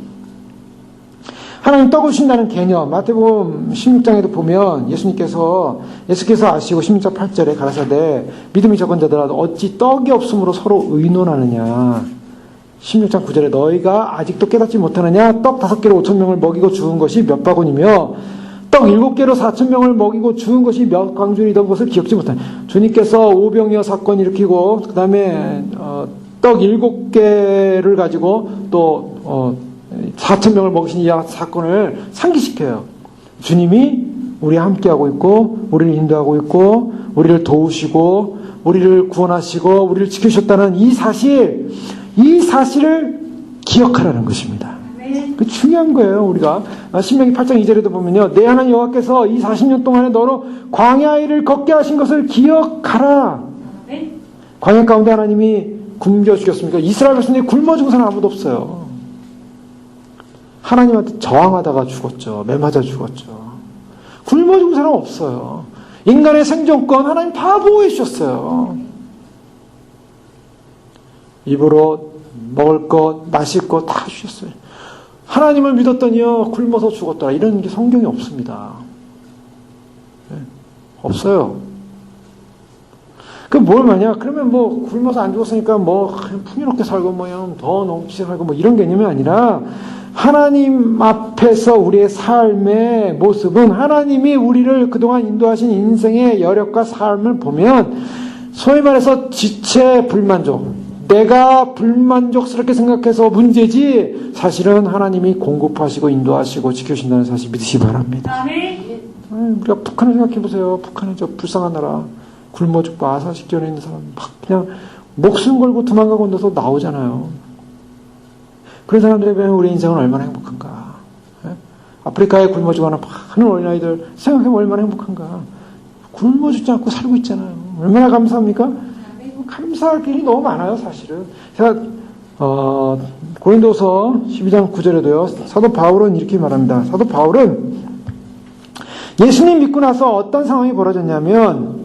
하나님 떡을 주신다는 개념, 마태복음 16장에도 보면 예수께서 아시고 16장 8절에 가라사대 믿음이 적은 자들아 어찌 떡이 없으므로 서로 의논하느냐. 16장 9절에 너희가 아직도 깨닫지 못하느냐. 떡 5개로 5,000명을 먹이고 죽은 것이 몇 바구니며 떡 7개로 4,000명을 먹이고 죽은 것이 몇 광줄이던 것을 기억지 못하느냐. 주님께서 오병이어 사건 일으키고 그 다음에 떡 7개를 가지고 또 4,000명을 먹이신 이 사건을 상기시켜요. 주님이 우리와 함께하고 있고 우리를 인도하고 있고 우리를 도우시고 우리를 구원하시고 우리를 지켜주셨다는 이 사실을 기억하라는 것입니다. 그 중요한 거예요. 우리가 신명기 8장 2절에도 보면요, 내 하나님 여호와께서 이 40년 동안에 너로 광야를 걷게 하신 것을 기억하라. 광야 가운데 하나님이 굶겨 죽였습니까? 이스라엘 백성들이 굶어 죽은 사람 아무도 없어요. 하나님한테 저항하다가 죽었죠. 매맞아 죽었죠. 굶어 죽은 사람 없어요. 인간의 생존권 하나님 다 보호해 주셨어요. 입으로 먹을 것, 마실 것 다 주셨어요. 하나님을 믿었더니요, 굶어서 죽었더라. 이런 게 성경에 없습니다. 네, 없어요. 그럼 뭘 말이냐? 그러면 굶어서 안 죽었으니까 그냥 풍요롭게 살고 더 넘치게 살고 이런 개념이 아니라 하나님 앞에서 우리의 삶의 모습은 하나님이 우리를 그동안 인도하신 인생의 여력과 삶을 보면 소위 말해서 지체 불만족, 내가 불만족스럽게 생각해서 문제지 사실은 하나님이 공급하시고 인도하시고 지켜주신다는 사실 믿으시기 바랍니다. 우리가 북한을 생각해보세요. 북한은 저 불쌍한 나라, 굶어 죽고 아사식전에 있는 사람 막 그냥 목숨 걸고 도망가고 나서 나오잖아요. 그런 사람들에 비하면 우리 인생은 얼마나 행복한가. 아프리카에 굶어 죽어가는 많은 어린아이들 생각해보면 얼마나 행복한가. 굶어 죽지 않고 살고 있잖아요. 얼마나 감사합니까? 감사할 일이 너무 많아요, 사실은. 제가 고린도서 12장 9절에도요. 사도 바울은 이렇게 말합니다. 사도 바울은 예수님 믿고 나서 어떤 상황이 벌어졌냐면,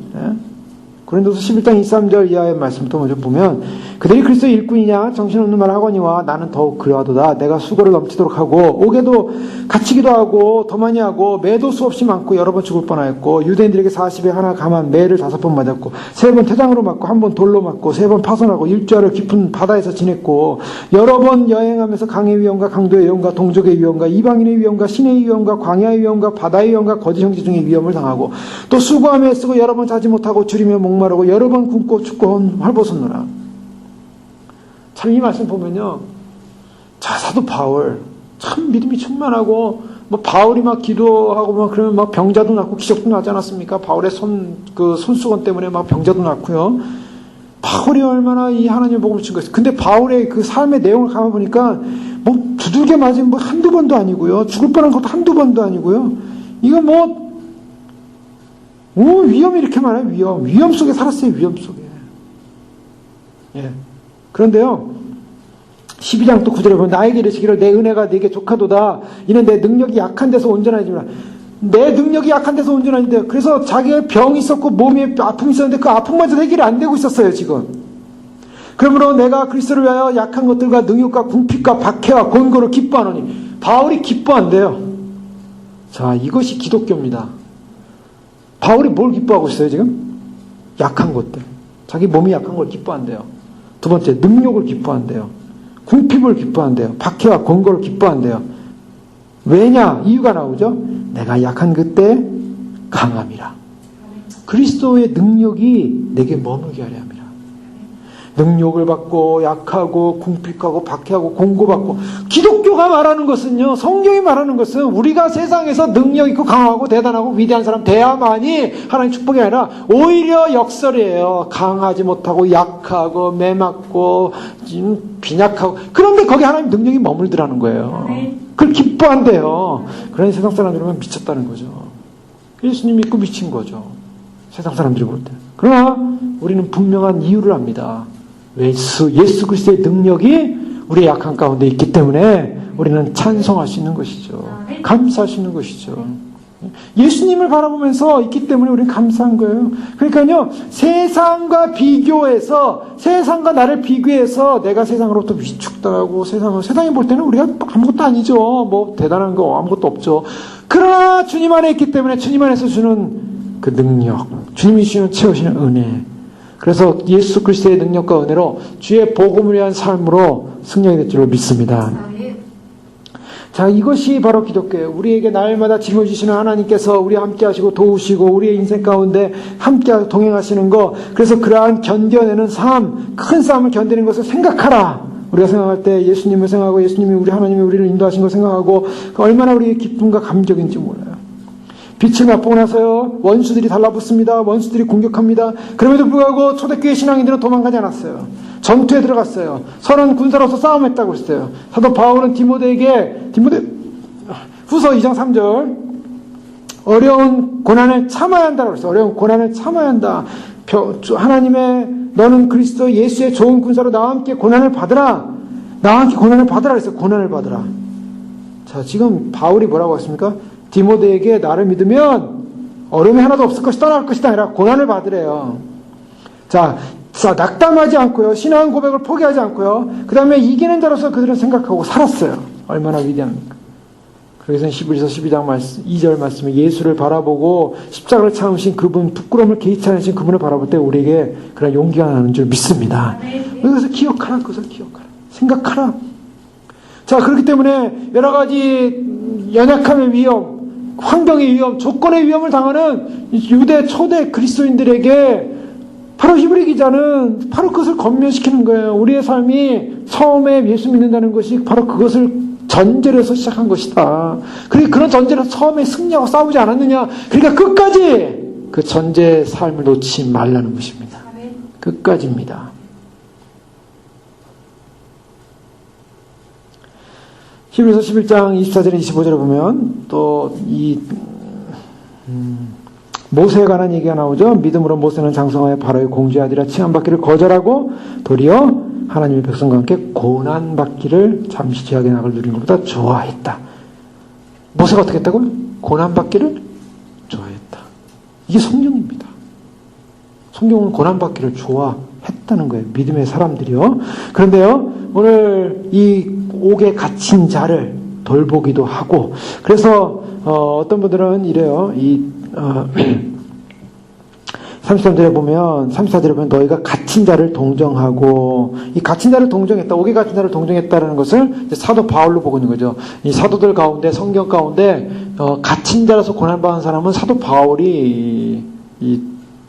고린도서 11장 23절 이하의 말씀부터 먼저 보면, 그들이 그리스도의 일꾼이냐 정신없는 말을 하거니와 나는 더욱 그러하도다. 내가 수고를 넘치도록 하고 옥에도 갇히기도 하고 더 많이 하고 매도 수없이 많고 여러 번 죽을 뻔하였고 유대인들에게 40에 하나 감한 매를 5번 맞았고 3번 태장으로 맞고 1번 돌로 맞고 3번 파손하고 일주일을 깊은 바다에서 지냈고 여러 번 여행하면서 강의 위험과 강도의 위험과 동족의 위험과 이방인의 위험과 신의 위험과 광야의 위험과 바다의 위험과 거짓 형제 중의 위험을 당하고 또 수고하며 애쓰고 여러 번 자지 못하고 줄이며 목마르고 여러 번 굶고 춥고 헐벗었노라. 참 이 말씀 보면요. 자, 사도 바울 참 믿음이 충만하고 뭐 바울이 막 기도하고 막 그러면 막 병자도 낫고 기적도 나지 않았습니까? 바울의 손수건 때문에 막 병자도 낫고요. 바울이 얼마나 이 하나님의 복음을 준 거였어요. 근데 바울의 그 삶의 내용을 가만 보니까 뭐 두들겨 맞은 뭐 한두 번도 아니고요. 죽을 뻔한 것도 한두 번도 아니고요. 이거 위험이 이렇게 많아요. 위험 속에 살았어요. 위험 속에. 예. 그런데요, 12장 또 9절에 보면 나에게 이르시기를 내 은혜가 네게 족하도다. 이는 내 능력이 약한 데서 온전하지만 내 능력이 약한 데서 온전하는데 그래서 자기가 병이 있었고 몸에 아픔이 있었는데 그 아픔마저 해결이 안 되고 있었어요 지금. 그러므로 내가 그리스도를 위하여 약한 것들과 능욕과 궁핍과 박해와 곤고를 기뻐하노니 바울이 기뻐한대요. 자, 이것이 기독교입니다. 바울이 뭘 기뻐하고 있어요 지금? 약한 것들. 자기 몸이 약한 걸 기뻐한대요. 두 번째, 능욕을 기뻐한대요. 궁핍을 기뻐한대요. 박해와 권고를 기뻐한대요. 왜냐? 이유가 나오죠. 내가 약한 그때 강함이라. 그리스도의 능력이 내게 머물게 하려 합니다. 능욕을 받고 약하고 궁핍하고 박해하고 공고받고 기독교가 말하는 것은요, 성경이 말하는 것은 우리가 세상에서 능력 있고 강하고 대단하고 위대한 사람 돼야만이 하나님 축복이 아니라 오히려 역설이에요. 강하지 못하고 약하고 매맞고 빈약하고 그런데 거기 하나님 능력이 머물더라는 거예요. 그걸 기뻐한대요. 그런 세상 사람들은 미쳤다는 거죠. 예수님 믿고 미친 거죠. 세상 사람들이 볼 때. 그러나 우리는 분명한 이유를 압니다. 예수 그리스도의 능력이 우리의 약한 가운데 있기 때문에 우리는 찬송할 수 있는 것이죠. 감사할 수 있는 것이죠. 예수님을 바라보면서 있기 때문에 우리는 감사한 거예요. 그러니까요, 세상과 나를 비교해서 내가 세상으로부터 위축당하고 세상이 볼 때는 우리가 아무것도 아니죠. 뭐 대단한 거 아무것도 없죠. 그러나 주님 안에 있기 때문에 주님 안에서 주는 그 능력, 주님이 주시는 채우시는 은혜, 그래서 예수 그리스도의 능력과 은혜로 주의 복음을 위한 삶으로 승리하게 될 줄로 믿습니다. 자, 이것이 바로 기독교예요. 우리에게 날마다 짐을 주시는 하나님께서 우리와 함께 하시고 도우시고 우리의 인생 가운데 함께 동행하시는 것, 그래서 그러한 견뎌내는 삶, 큰 싸움을 견디는 것을 생각하라. 우리가 생각할 때 예수님을 생각하고 예수님이 우리 하나님이 우리를 인도하신 걸 생각하고 얼마나 우리의 기쁨과 감격인지 몰라요. 빛을 맛보고 나서요, 원수들이 달라붙습니다. 원수들이 공격합니다. 그럼에도 불구하고 초대교회 신앙인들은 도망가지 않았어요. 전투에 들어갔어요. 선한 군사로서 싸움했다고 했어요. 사도 바울은 디모데 후서 2장 3절 어려운 고난을 참아야 한다고 했어요. 어려운 고난을 참아야 한다. 하나님의 너는 그리스도 예수의 좋은 군사로 나와 함께 고난을 받으라. 나와 함께 고난을 받으라 그랬어요. 고난을 받으라. 자, 지금 바울이 뭐라고 했습니까? 디모데에게 나를 믿으면 어려움이 하나도 없을 것이 떠날 것이다 아니라 고난을 받으래요. 자, 낙담하지 않고요. 신앙 고백을 포기하지 않고요. 그 다음에 이기는 자로서 그들은 생각하고 살았어요. 얼마나 위대합니까? 그래서 11서 12장 2절 말씀에 예수를 바라보고 십자가를 참으신 그분, 부끄러움을 개의치 않으신 그분을 바라볼 때 우리에게 그런 용기가 나는 줄 믿습니다. 그것을 기억하라. 그것을 기억하라. 생각하라. 자, 그렇기 때문에 여러 가지 연약함의 위험, 환경의 위험, 조건의 위험을 당하는 유대 초대 그리스도인들에게 바로 히브리 기자는 바로 그것을 건면시키는 거예요. 우리의 삶이 처음에 예수 믿는다는 것이 바로 그것을 전제로 해서 시작한 것이다. 그런 전제로 처음에 승리하고 싸우지 않았느냐. 그러니까 끝까지 그 전제의 삶을 놓지 말라는 것입니다. 끝까지입니다. 히브리서 11장 24절에 25절에 보면 또 이 모세에 관한 얘기가 나오죠. 믿음으로 모세는 장성하여 바로의 공주의 아들이라 칭함받기를 거절하고 도리어 하나님의 백성과 함께 고난받기를 잠시 죄악의 낙을 누리는 것보다 좋아했다. 모세가 어떻게 했다고요? 고난받기를 좋아했다. 이게 성경입니다. 성경은 고난받기를 좋아했다는 거예요. 믿음의 사람들이요. 그런데요, 오늘 이 옥에 갇힌 자를 돌보기도 하고, 그래서 어떤 분들은 이래요. 33절에 보면, 34절에 보면 너희가 갇힌 자를 동정하고, 이 갇힌 자를 동정했다, 옥에 갇힌 자를 동정했다라는 것을 이제 사도 바울로 보고 있는 거죠. 이 사도들 가운데, 성경 가운데, 갇힌 자라서 고난받은 사람은 사도 바울이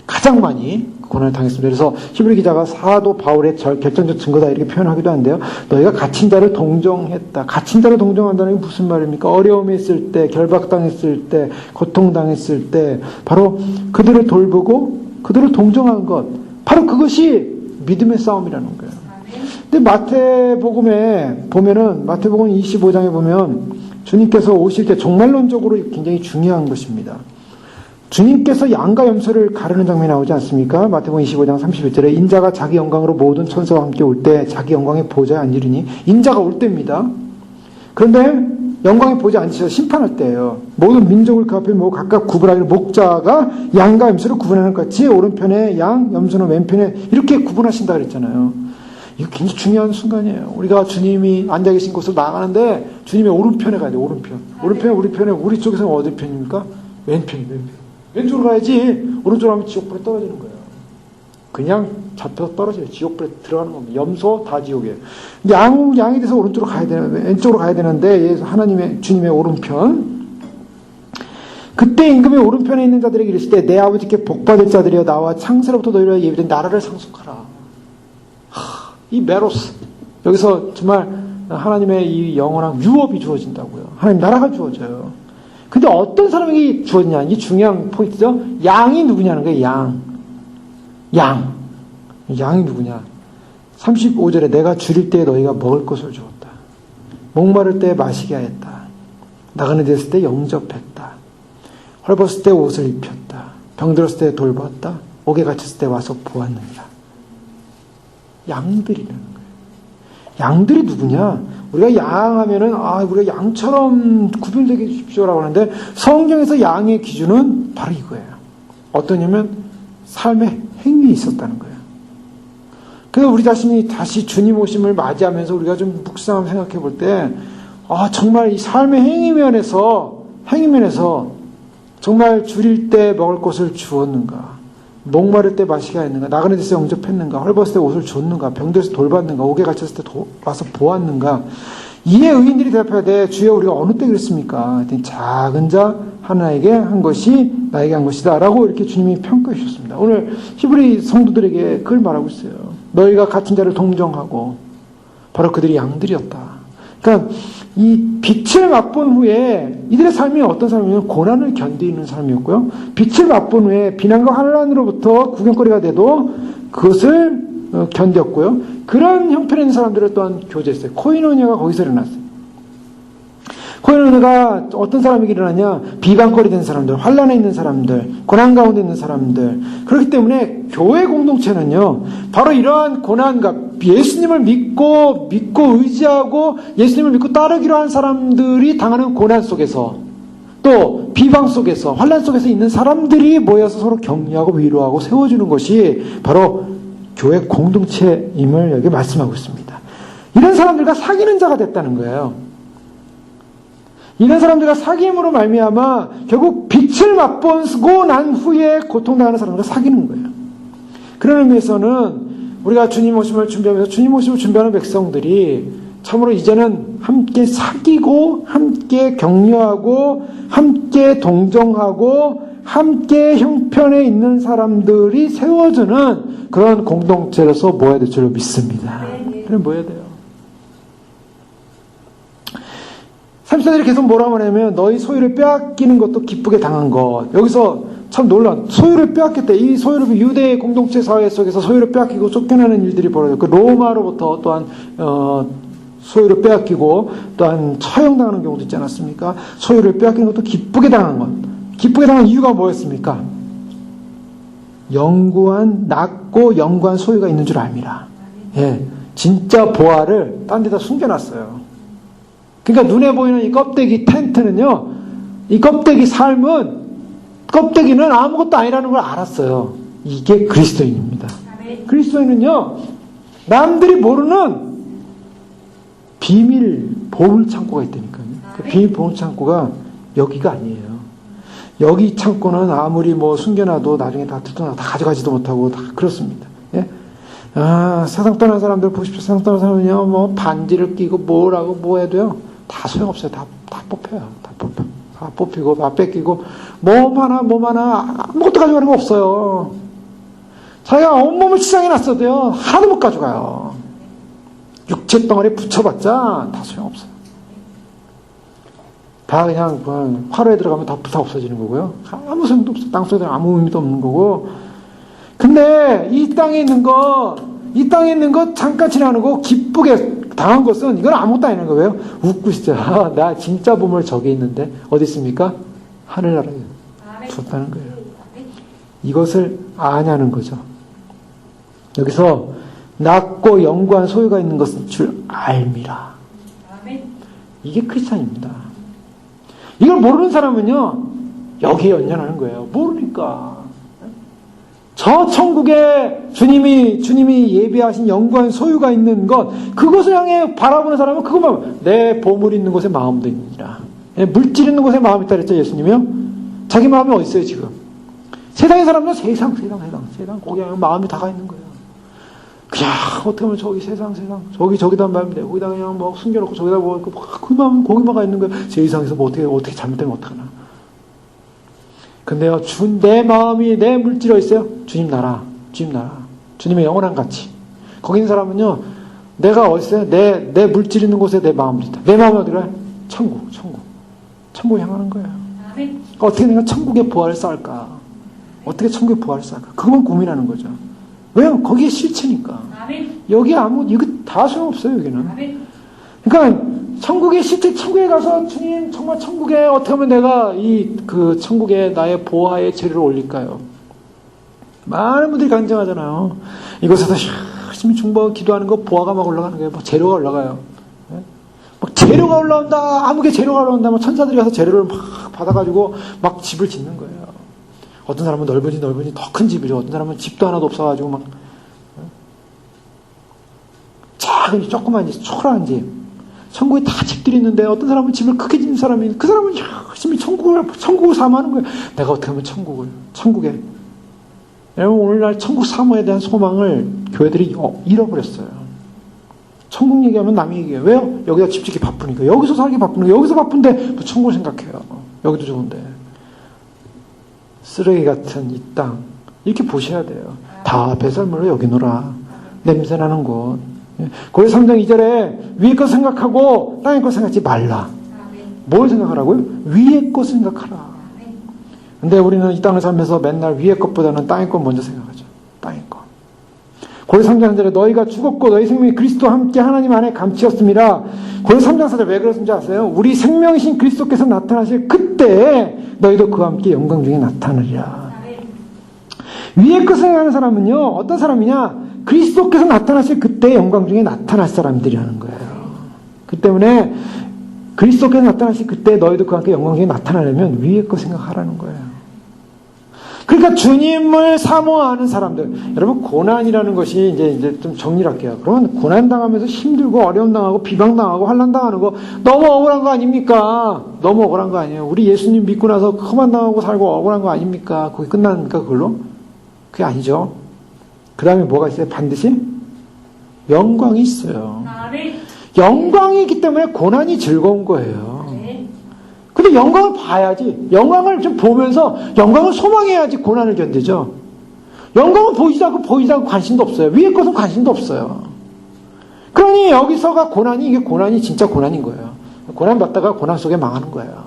가장 많이 고난을 당했습니다. 그래서 히브리 기자가 사도 바울의 결정적 증거다 이렇게 표현하기도 하는데요. 너희가 갇힌 자를 동정했다. 갇힌 자를 동정한다는 게 무슨 말입니까? 어려움에 있을 때, 결박당했을 때, 고통당했을 때 바로 그들을 돌보고 그들을 동정한 것. 바로 그것이 믿음의 싸움이라는 거예요. 근데 마태복음에 보면은 마태복음 25장에 보면 주님께서 오실 때 종말론적으로 굉장히 중요한 것입니다. 주님께서 양과 염소를 가르는 장면이 나오지 않습니까? 마태복음 25장 31절에 인자가 자기 영광으로 모든 천사와 함께 올 때 자기 영광의 보좌에 앉으리니 인자가 올 때입니다. 그런데 영광의 보좌에 앉으셔서 심판할 때예요. 모든 민족을 그 앞에 모으고 각각 구분하기를 목자가 양과 염소를 구분하는 것 같이 오른편에 양, 염소는 왼편에 이렇게 구분하신다 그랬잖아요. 이거 굉장히 중요한 순간이에요. 우리가 주님이 앉아 계신 곳으로 나가는데 주님의 오른편에 가야 돼요. 오른편에 우리 편에 우리 쪽에서는 어디 편입니까? 왼편. 왼쪽으로 가야지 오른쪽으로 가면 지옥불에 떨어지는 거예요. 그냥 잡혀서 떨어져요. 지옥불에 들어가는 겁니다. 염소 다 지옥이에요. 근데 양이 돼서 오른쪽으로 가야 되는데 왼쪽으로 가야 되는데 하나님의 주님의 오른편. 그때 임금의 오른편에 있는 자들에게 이르실 때 내 아버지께 복받을 자들이여 나와 창세로부터 너희를 예비된 나라를 상속하라. 이 메로스 여기서 정말 하나님의 이 영원한 유업이 주어진다고요. 하나님 나라가 주어져요. 근데 어떤 사람에게 주어지냐? 이게 중요한 포인트죠. 양이 누구냐는 거예요. 양이 누구냐? 35절에 내가 줄일 때 너희가 먹을 것을 주었다. 목마를 때 마시게 하였다. 나가는 데 있을 때 영접했다. 헐벗을 때 옷을 입혔다. 병들었을 때 돌봤다. 옥에 갇혔을 때 와서 보았느니라. 양들이라는 거예요. 양들이 누구냐? 우리가 양 하면은, 우리가 양처럼 구별되게 해주십시오라고 하는데, 성경에서 양의 기준은 바로 이거예요. 어떠냐면, 삶의 행위에 있었다는 거예요. 그래서 우리 자신이 다시 주님 오심을 맞이하면서 우리가 좀 묵상하면 생각해 볼 때, 정말 이 삶의 행위면에서 정말 줄일 때 먹을 것을 주었는가? 목마를 때 마시게 하였는가? 나가는 데서 영접했는가? 헐벗을 때 옷을 줬는가? 병들어서 돌봤는가? 옥에 갇혔을 때 와서 보았는가? 이에 의인들이 대답하되 주여 우리가 어느 때 그랬습니까? 작은 자 하나에게 한 것이 나에게 한 것이다 라고 이렇게 주님이 평가해 주셨습니다. 오늘 히브리 성도들에게 그걸 말하고 있어요. 너희가 갇힌 자를 동정하고 바로 그들이 양들이었다. 그러니까 이 빛을 맛본 후에 이들의 삶이 어떤 삶이냐면 고난을 견디는 삶이었고요. 빛을 맛본 후에 비난과 환난으로부터 구경거리가 돼도 그것을 견뎠고요. 그런 형편에 있는 사람들을 또한 교제했어요. 코이노니아가 거기서 일어났어요. 코이노니아가 어떤 사람에게 일어나냐? 비방거리 된 사람들, 환난에 있는 사람들, 고난 가운데 있는 사람들. 그렇기 때문에 교회 공동체는요, 바로 이러한 고난과 예수님을 믿고 의지하고 예수님을 믿고 따르기로 한 사람들이 당하는 고난 속에서 또 비방 속에서 환난 속에서 있는 사람들이 모여서 서로 격려하고 위로하고 세워주는 것이 바로 교회 공동체임을 여기 말씀하고 있습니다. 이런 사람들과 사귀는 자가 됐다는 거예요. 이런 사람들과 사귐으로 말미암아 결국 빛을 맛보고 난 후에 고통당하는 사람들과 사귀는 거예요. 그런 의미에서는 우리가 주님 오심을 준비하면서 주님 오심을 준비하는 백성들이 참으로 이제는 함께 사귀고 함께 격려하고 함께 동정하고 함께 형편에 있는 사람들이 세워주는 그런 공동체로서 모여야 될 줄로 믿습니다. 그럼 모여야 돼요. 34절이 계속 뭐라고 하냐면 너희 소유를 빼앗기는 것도 기쁘게 당한 것. 여기서 참 놀라운 소유를 빼앗겼다. 이 소유를 유대 공동체 사회 속에서 소유를 빼앗기고 쫓겨나는 일들이 벌어졌고 로마로부터 또한 소유를 빼앗기고 또한 처형당하는 경우도 있지 않았습니까? 소유를 빼앗기는 것도 기쁘게 당한 것. 기쁘게 당한 이유가 뭐였습니까? 영구한 낮고 영구한 소유가 있는 줄 압니다. 예, 진짜 보화를 딴 데다 숨겨놨어요. 그러니까 눈에 보이는 이 껍데기 텐트는요, 이 껍데기 삶은 껍데기는 아무것도 아니라는 걸 알았어요. 이게 그리스도인입니다. 그리스도인은요, 남들이 모르는 비밀 보물 창고가 있다니까요. 그 비밀 보물 창고가 여기가 아니에요. 여기 창고는 아무리 뭐 숨겨놔도 나중에 다 들통나 다 가져가지도 못하고 다 그렇습니다. 예? 아, 세상 떠난 사람들 보십시오. 세상 떠난 사람은요, 뭐 반지를 끼고 뭐라고 뭐 해도요, 다 소용없어요. 다 뽑혀요. 다 뽑히고 다 뺏기고 몸 하나 아무것도 가져가는 거 없어요. 자기가 온몸을 치장해 놨어도요, 하나도 못 가져가요. 육체 덩어리에 붙여봤자 다 소용없어요. 다 그냥 화로에 들어가면 다 없어지는 거고요. 아무 소용도 없어요. 땅 속에 아무 의미도 없는 거고. 근데 이 땅에 있는 거 잠깐 지나가고 기쁘게 당한 것은 이건 아무것도 아니는 거예요. 웃고 있어요. 아, 나 진짜 보물 저기 있는데 어디 있습니까? 하늘나라에 두었다는 거예요. 이것을 아냐는 거죠. 여기서 낮고 영구한 소유가 있는 것은 줄 알미라. 이게 크리스찬입니다. 이걸 모르는 사람은요, 여기에 연연하는 거예요. 모르니까. 저 천국에 주님이 예비하신 영구한 소유가 있는 것, 그것을 향해 바라보는 사람은 그것만, 내 보물 있는 곳에 마음도 있느니라. 물질 있는 곳에 마음이 있다 그랬죠, 예수님이요? 자기 마음이 어디 있어요, 지금? 세상의 사람은 세상. 거기 마음이 다가 있는 거예요. 그냥, 어떻게 하면 저기 세상. 저기다 마음이 돼. 거기다 그냥 뭐 숨겨놓고 저기다 뭐, 그 마음은 거기만 가 있는 거예요. 세상에서 뭐 어떻게 잘못되면 어떡하나. 근데요, 내 마음이, 내 물질이 어디 있어요? 주님 나라. 주님의 영원한 가치. 거기 있는 사람은요, 내가 어디 있어요? 내 물질 있는 곳에 내 마음이 있다. 내 마음이 어디 가요? 천국을 향하는 거예요. 그러니까 어떻게 내가 천국의 보화를 쌓을까? 그것만 고민하는 거죠. 왜요? 거기에 실체니까. 여기 이거 다 소용없어요, 여기는. 그러니까, 천국의 실체, 천국에 가서 주님, 정말 천국에 어떻게 하면 내가 그 천국에 나의 보화의 재료를 올릴까요? 많은 분들이 간증하잖아요. 이곳에서 열심히 중보하고 기도하는 거 보화가 막 올라가는 거예요. 막 재료가 올라가요. 막 재료가 올라온다, 아무개 재료가 올라온다, 막 천사들이 가서 재료를 막 받아가지고 막 집을 짓는 거예요. 어떤 사람은 넓은지 더 큰 집이죠. 어떤 사람은 집도 하나도 없어가지고 막 작은 조그만 집, 초라한 집. 천국에 다 집들이 있는데 어떤 사람은 집을 크게 짓는 사람이, 그 사람은 열심히 천국을 사모하는 거예요. 내가 어떻게 하면 천국에. 여러분, 오늘날 천국 사모에 대한 소망을 교회들이 잃어버렸어요. 천국 얘기하면 남이 얘기해요. 왜요? 여기다 집 짓기 바쁘니까. 여기서 살기 바쁘니까. 여기서 바쁜데 뭐 천국을 생각해요. 여기도 좋은데. 쓰레기 같은 이 땅. 이렇게 보셔야 돼요. 다 배설물로 여기 놀아. 냄새나는 곳. 고려 3장 2절에 위의 것 생각하고 땅의 것 생각하지 말라. 뭘 생각하라고요? 위의 것 생각하라. 근데 우리는 이 땅을 살면서 맨날 위의 것보다는 땅의 것 먼저 생각하죠. 땅의 것. 고려 3장 1절에 너희가 죽었고 너희 생명이 그리스도와 함께 하나님 안에 감추었습니다. 고려 3장 4절 왜 그러신지 아세요? 우리 생명이신 그리스도께서 나타나실 그때에 너희도 그와 함께 영광 중에 나타나리라. 위의 것을 생각하는 사람은요, 어떤 사람이냐? 그리스도께서 나타나실 그때 영광 중에 나타날 사람들이라는 거예요. 그 때문에 그리스도께서 나타나실 그때 너희도 그와 함께 영광 중에 나타나려면 위의 것 생각하라는 거예요. 그러니까 주님을 사모하는 사람들, 여러분 고난이라는 것이 이제 좀 정리를 할게요. 그러면 고난 당하면서 힘들고 어려움 당하고 비방 당하고 환난 당하는 거 너무 억울한 거 아닙니까? 너무 억울한 거 아니에요. 우리 예수님 믿고 나서 험한 당하고 살고 억울한 거 아닙니까? 거기 끝납니까 그걸로? 그게 아니죠. 그 다음에 뭐가 있어요? 반드시 영광이 있어요. 영광이 있기 때문에 고난이 즐거운 거예요. 근데 영광을 봐야지. 영광을 좀 보면서 영광을 소망해야지 고난을 견디죠. 영광은 보이지도 않고 관심도 없어요. 위의 것은 관심도 없어요. 그러니 여기서가 이게 고난이 진짜 고난인 거예요. 고난 받다가 고난 속에 망하는 거예요.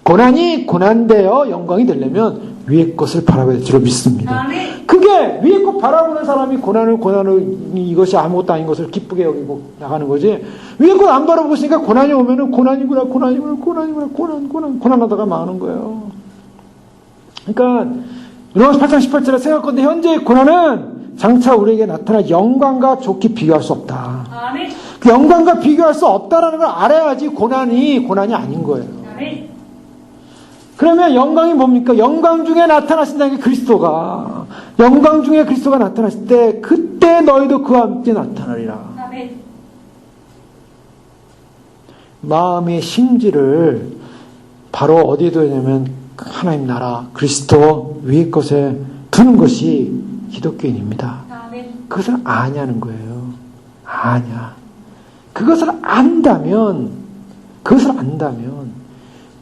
고난이 고난되어 영광이 되려면 위의 것을 바라봐야 될 줄 믿습니다. 아멘. 그게 위의 것 바라보는 사람이 고난을 이것이 아무것도 아닌 것을 기쁘게 여기고 나가는 거지. 위의 것 안 바라보고 있으니까 고난이 오면은 고난이구나 고난하다가 망하는 거예요. 그러니까 로마서 8장 18절에 생각건대 현재의 고난은 장차 우리에게 나타날 영광과 좋게 비교할 수 없다. 아멘. 그 영광과 비교할 수 없다라는 걸 알아야지 고난이 아닌 거예요. 아멘. 그러면 영광이 뭡니까? 영광 중에 나타나신다는 게 그리스도가, 영광 중에 그리스도가 나타나실 때 그때 너희도 그와 함께 나타나리라. 아멘. 마음의 심지를 바로 어디에 둬야냐면 하나님 나라 그리스도 위의 것에 두는 것이 기독교인입니다. 아멘. 그것을 아냐는 거예요. 아냐. 그것을 안다면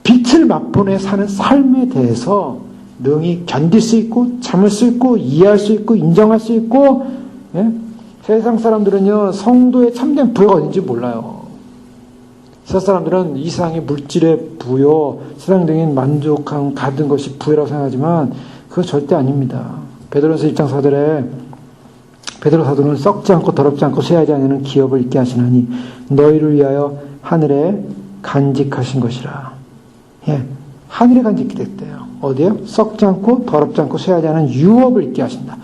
빛을 맛보내 사는 삶에 대해서 능히 견딜 수 있고 참을 수 있고 이해할 수 있고 인정할 수 있고, 예? 세상 사람들은요 성도의 참된 부여가 어딘지 몰라요. 세상 사람들은 이 세상의 물질의 부여, 세상적인 만족함 가진 것이 부여라고 생각하지만 그건 절대 아닙니다. 베드로전서 1장 4절에 베드로 사도는 썩지 않고 더럽지 않고 쇠하지 않는 기업을 있게 하시나니 너희를 위하여 하늘에 간직하신 것이라. 예, 하늘에 간직됐대요. 어디에요? 썩지 않고 더럽지 않고 쇠하지 않은 유업을 있게 하신다.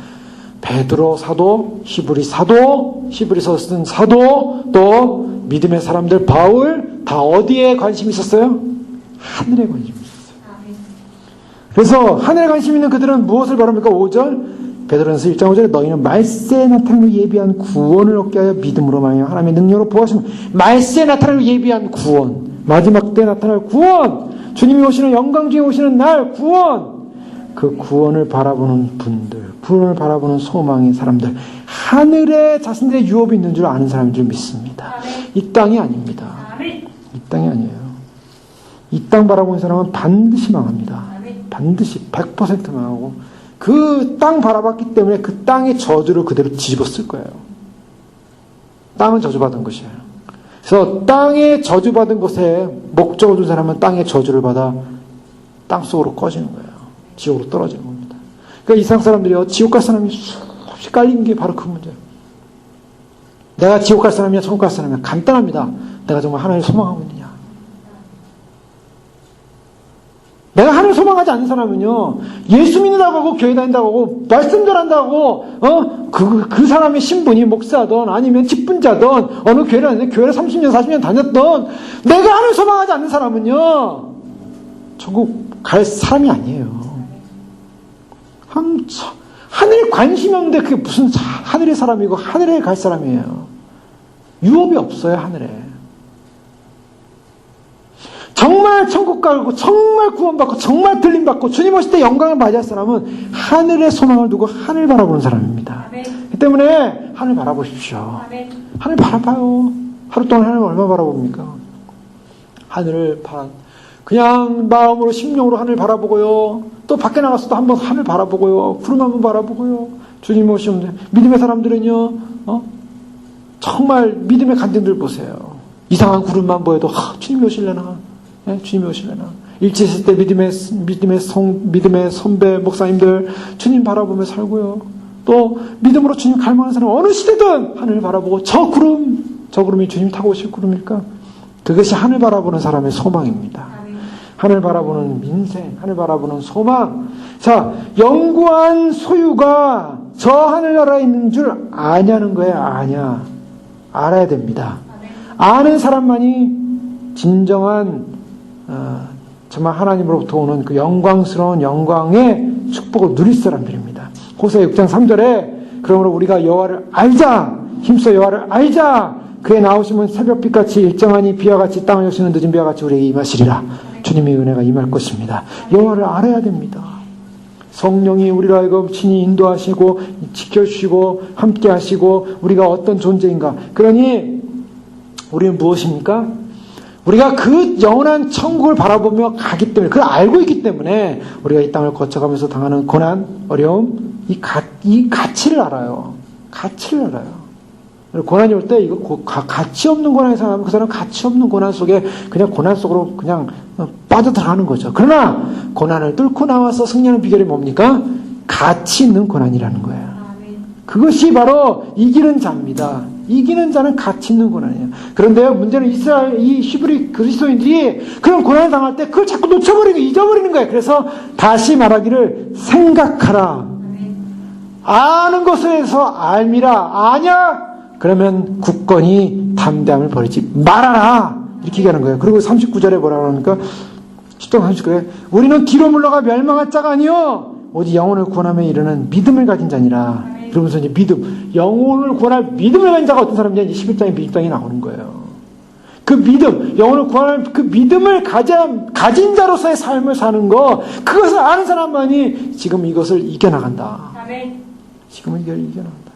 베드로 사도, 히브리서 쓴 사도, 또 믿음의 사람들 바울 다 어디에 관심이 있었어요? 하늘에 관심이 있었어요. 그래서 하늘에 관심 있는 그들은 무엇을 바랍니까? 5절 베드로전서 1장 5절에 너희는 말세에 나타나는 예비한 구원을 얻게 하여 믿음으로 말하여 하나님의 능력으로 보호하시면 말세에 나타나는 예비한 구원, 마지막 때에 나타날 구원, 주님이 오시는 영광 중에 오시는 날 구원, 그 구원을 바라보는 분들, 구원을 바라보는 소망의 사람들, 하늘에 자신들의 유업이 있는 줄 아는 사람인 줄 믿습니다. 이 땅이 아닙니다. 이 땅이 아니에요. 이 땅 바라보는 사람은 반드시 망합니다. 반드시 100% 망하고 그 땅 바라봤기 때문에 그 땅의 저주를 그대로 뒤집었을 거예요. 땅은 저주받은 것이에요. 그래서 땅에 저주받은 것에 목적을 둔 사람은 땅의 저주를 받아 땅속으로 꺼지는 거예요. 지옥으로 떨어지는 겁니다. 그러니까 이상 사람들이요, 지옥 갈 사람이 수없이 깔리는 게 바로 그 문제예요. 내가 지옥 갈 사람이냐 천국 갈 사람이냐 간단합니다. 내가 정말 하나님을 소망하고 있느냐. 내가 하나님을 소망하지 않는 사람은요, 예수 믿는다고 하고 교회 다닌다고 하고 말씀 전한다고 그 사람의 신분이 목사든 아니면 직분자든 어느 교회를 다니든 교회를 30년 40년 다녔던 내가 하나님을 소망하지 않는 사람은요 천국 갈 사람이 아니에요. 하늘에 관심이 없는데 그게 무슨 하늘의 사람이고 하늘에 갈 사람이에요. 유업이 없어요. 하늘에. 정말 천국 가고 정말 구원받고 정말 들림받고 주님 오실 때 영광을 맞이할 사람은 하늘에 소망을 두고 하늘 바라보는 사람입니다. 아멘. 그 때문에 하늘 바라보십시오. 아멘. 하늘 바라봐요. 하루 동안 하늘 얼마 바라봅니까? 하늘을 그냥 마음으로 심령으로 하늘 바라보고요. 또 밖에 나가서도 한번 하늘 바라보고요. 구름 한번 바라보고요. 주님 오시면 믿음의 사람들은요. 정말 믿음의 간증들 보세요. 이상한 구름만 보여도 주님이 오실래나? 네, 주님이 오실래나? 일치했을 때 믿음의 선배 목사님들 주님 바라보며 살고요. 또 믿음으로 주님 갈망하는 사람 어느 시대든 하늘을 바라보고 저 구름이 주님 타고 오실 구름일까? 그것이 하늘 바라보는 사람의 소망입니다. 하늘 바라보는 민생, 하늘 바라보는 소망. 자, 영구한 소유가 저 하늘나라에 있는 줄 아냐는 거예요. 아냐. 알아야 됩니다. 아는 사람만이 진정한 정말 하나님으로부터 오는 그 영광스러운 영광의 축복을 누릴 사람들입니다. 호세 6장 3절에 그러므로 우리가 여호와를 알자, 힘써 여호와를 알자. 그의 나오심은 새벽빛같이 일정하니 비와 같이 땅을 여시는 늦은 비와 같이 우리에게 임하시리라. 주님의 은혜가 임할 것입니다. 여호와를 알아야 됩니다. 성령이 우리로 하여금 친히 인도하시고 지켜주시고 함께하시고 우리가 어떤 존재인가. 그러니 우리는 무엇입니까? 우리가 그 영원한 천국을 바라보며 가기 때문에 그걸 알고 있기 때문에 우리가 이 땅을 거쳐가면서 당하는 고난, 어려움, 이 가치를 알아요. 가치를 알아요. 고난이 올 때 이거 가치 없는 고난이 생각하면 그 사람은 가치 없는 고난 속에 그냥 고난 속으로 그냥 빠져들어가는 거죠. 그러나 고난을 뚫고 나와서 승리하는 비결이 뭡니까? 가치 있는 고난이라는 거예요. 그것이 바로 이기는 자입니다. 이기는 자는 가치 있는 고난이에요. 그런데요, 문제는 이 히브리 그리스도인들이 그런 고난을 당할 때 그걸 자꾸 놓쳐버리고 잊어버리는 거예요. 그래서 다시 말하기를 생각하라. 아는 것에서 알미라. 아냐? 그러면 굳건히 담대함을 버리지 말아라. 이렇게 얘기하는 거예요. 그리고 39절에 뭐라고 하니까 10장 39절에 우리는 뒤로 물러가 멸망할 자가 아니요 오직 영혼을 구원하며 이르는 믿음을 가진 자니라. 그러면서 이제 믿음, 영혼을 구원할 믿음을 가진 자가 어떤 사람이냐? 11장에 밀당이 나오는 거예요. 그 믿음, 영혼을 구원할 그 믿음을 가진 자로서의 삶을 사는 거, 그것을 아는 사람만이 지금 이것을 이겨나간다. 지금은 이걸 이겨나간다.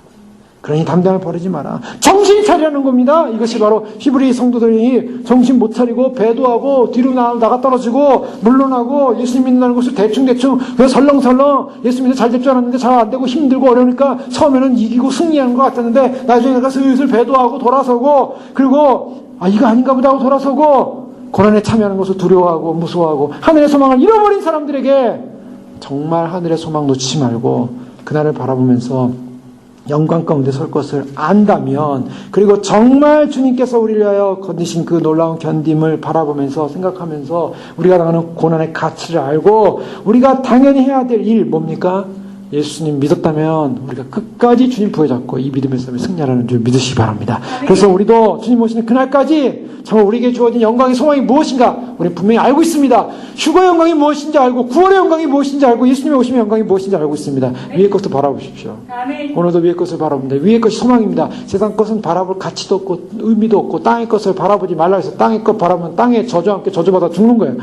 그러니 담대함을 버리지 마라. 정신 차리라는 겁니다. 이것이 바로 히브리 성도들이 정신 못 차리고 배도하고 뒤로 나가 떨어지고 물러나고 예수님 믿는다는 것을 대충대충 그냥 설렁설렁 예수 믿어 잘 될 줄 알았는데 잘 안 되고 힘들고 어려우니까 처음에는 이기고 승리하는 것 같았는데 나중에 내가 슬슬 배도하고 돌아서고 그리고 이거 아닌가 보다 하고 돌아서고 고난에 참여하는 것을 두려워하고 무서워하고 하늘의 소망을 잃어버린 사람들에게 정말 하늘의 소망 놓치지 말고 그날을 바라보면서 영광 가운데 설 것을 안다면 그리고 정말 주님께서 우리를 위하여 건지신 그 놀라운 견딤을 바라보면서 생각하면서 우리가 당하는 고난의 가치를 알고 우리가 당연히 해야 될 일 뭡니까? 예수님 믿었다면 우리가 끝까지 주님 부여잡고 이 믿음의 삶에 승리하라는 줄 믿으시기 바랍니다. 그래서 우리도 주님 오시는 그날까지 정말 우리에게 주어진 영광의 소망이 무엇인가 우리는 분명히 알고 있습니다. 휴거의 영광이 무엇인지 알고 구원의 영광이 무엇인지 알고 예수님의 오심의 영광이 무엇인지 알고 있습니다. 위의 것도 바라보십시오. 오늘도 위의 것을 바라봅니다. 위의 것이 소망입니다. 세상 것은 바라볼 가치도 없고 의미도 없고 땅의 것을 바라보지 말라 해서 땅의 것 바라보면 땅의 저주와 함께 저주받아 죽는 거예요.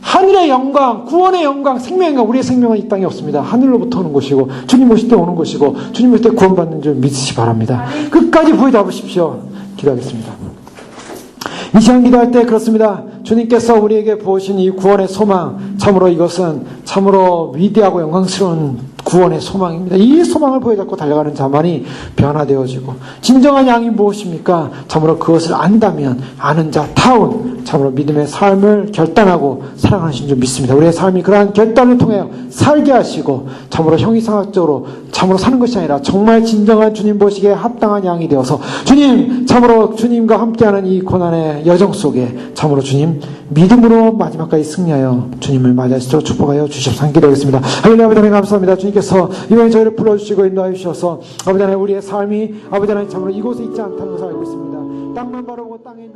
하늘의 영광, 구원의 영광, 생명의 영광, 우리의 생명은 이 땅에 없습니다. 하늘로부터 오는 것이고 주님 오실 때 오는 것이고 주님 오실 때 구원받는 줄 믿으시기 바랍니다. 끝까지 부여잡으십시오. 기도하겠습니다. 이 시간 기도할 때 그렇습니다. 주님께서 우리에게 부으신 이 구원의 소망, 참으로 이것은 참으로 위대하고 영광스러운 구원의 소망입니다. 이 소망을 부여잡고 달려가는 자만이 변화되어지고 진정한 양이 무엇입니까? 참으로 그것을 안다면 아는 자 타운 참으로 믿음의 삶을 결단하고 살아가신 줄 믿습니다. 우리의 삶이 그러한 결단을 통해 살게 하시고 참으로 형이상학적으로 참으로 사는 것이 아니라 정말 진정한 주님 보시기에 합당한 양이 되어서 주님 참으로 주님과 함께하는 이 고난의 여정 속에 참으로 주님 믿음으로 마지막까지 승리하여 주님을 맞이할 수 있도록 축복하여 주시옵소서. 기도하겠습니다. 할렐루야. 아버지 하나님 감사합니다. 주님께서 이번에 저희를 불러주시고 인도하여 주셔서 아버지 하나님 우리의 삶이 아버지 하나님 참으로 이곳에 있지 않다는 것을 알고 있습니다. 땅만 바라보고 땅에 있는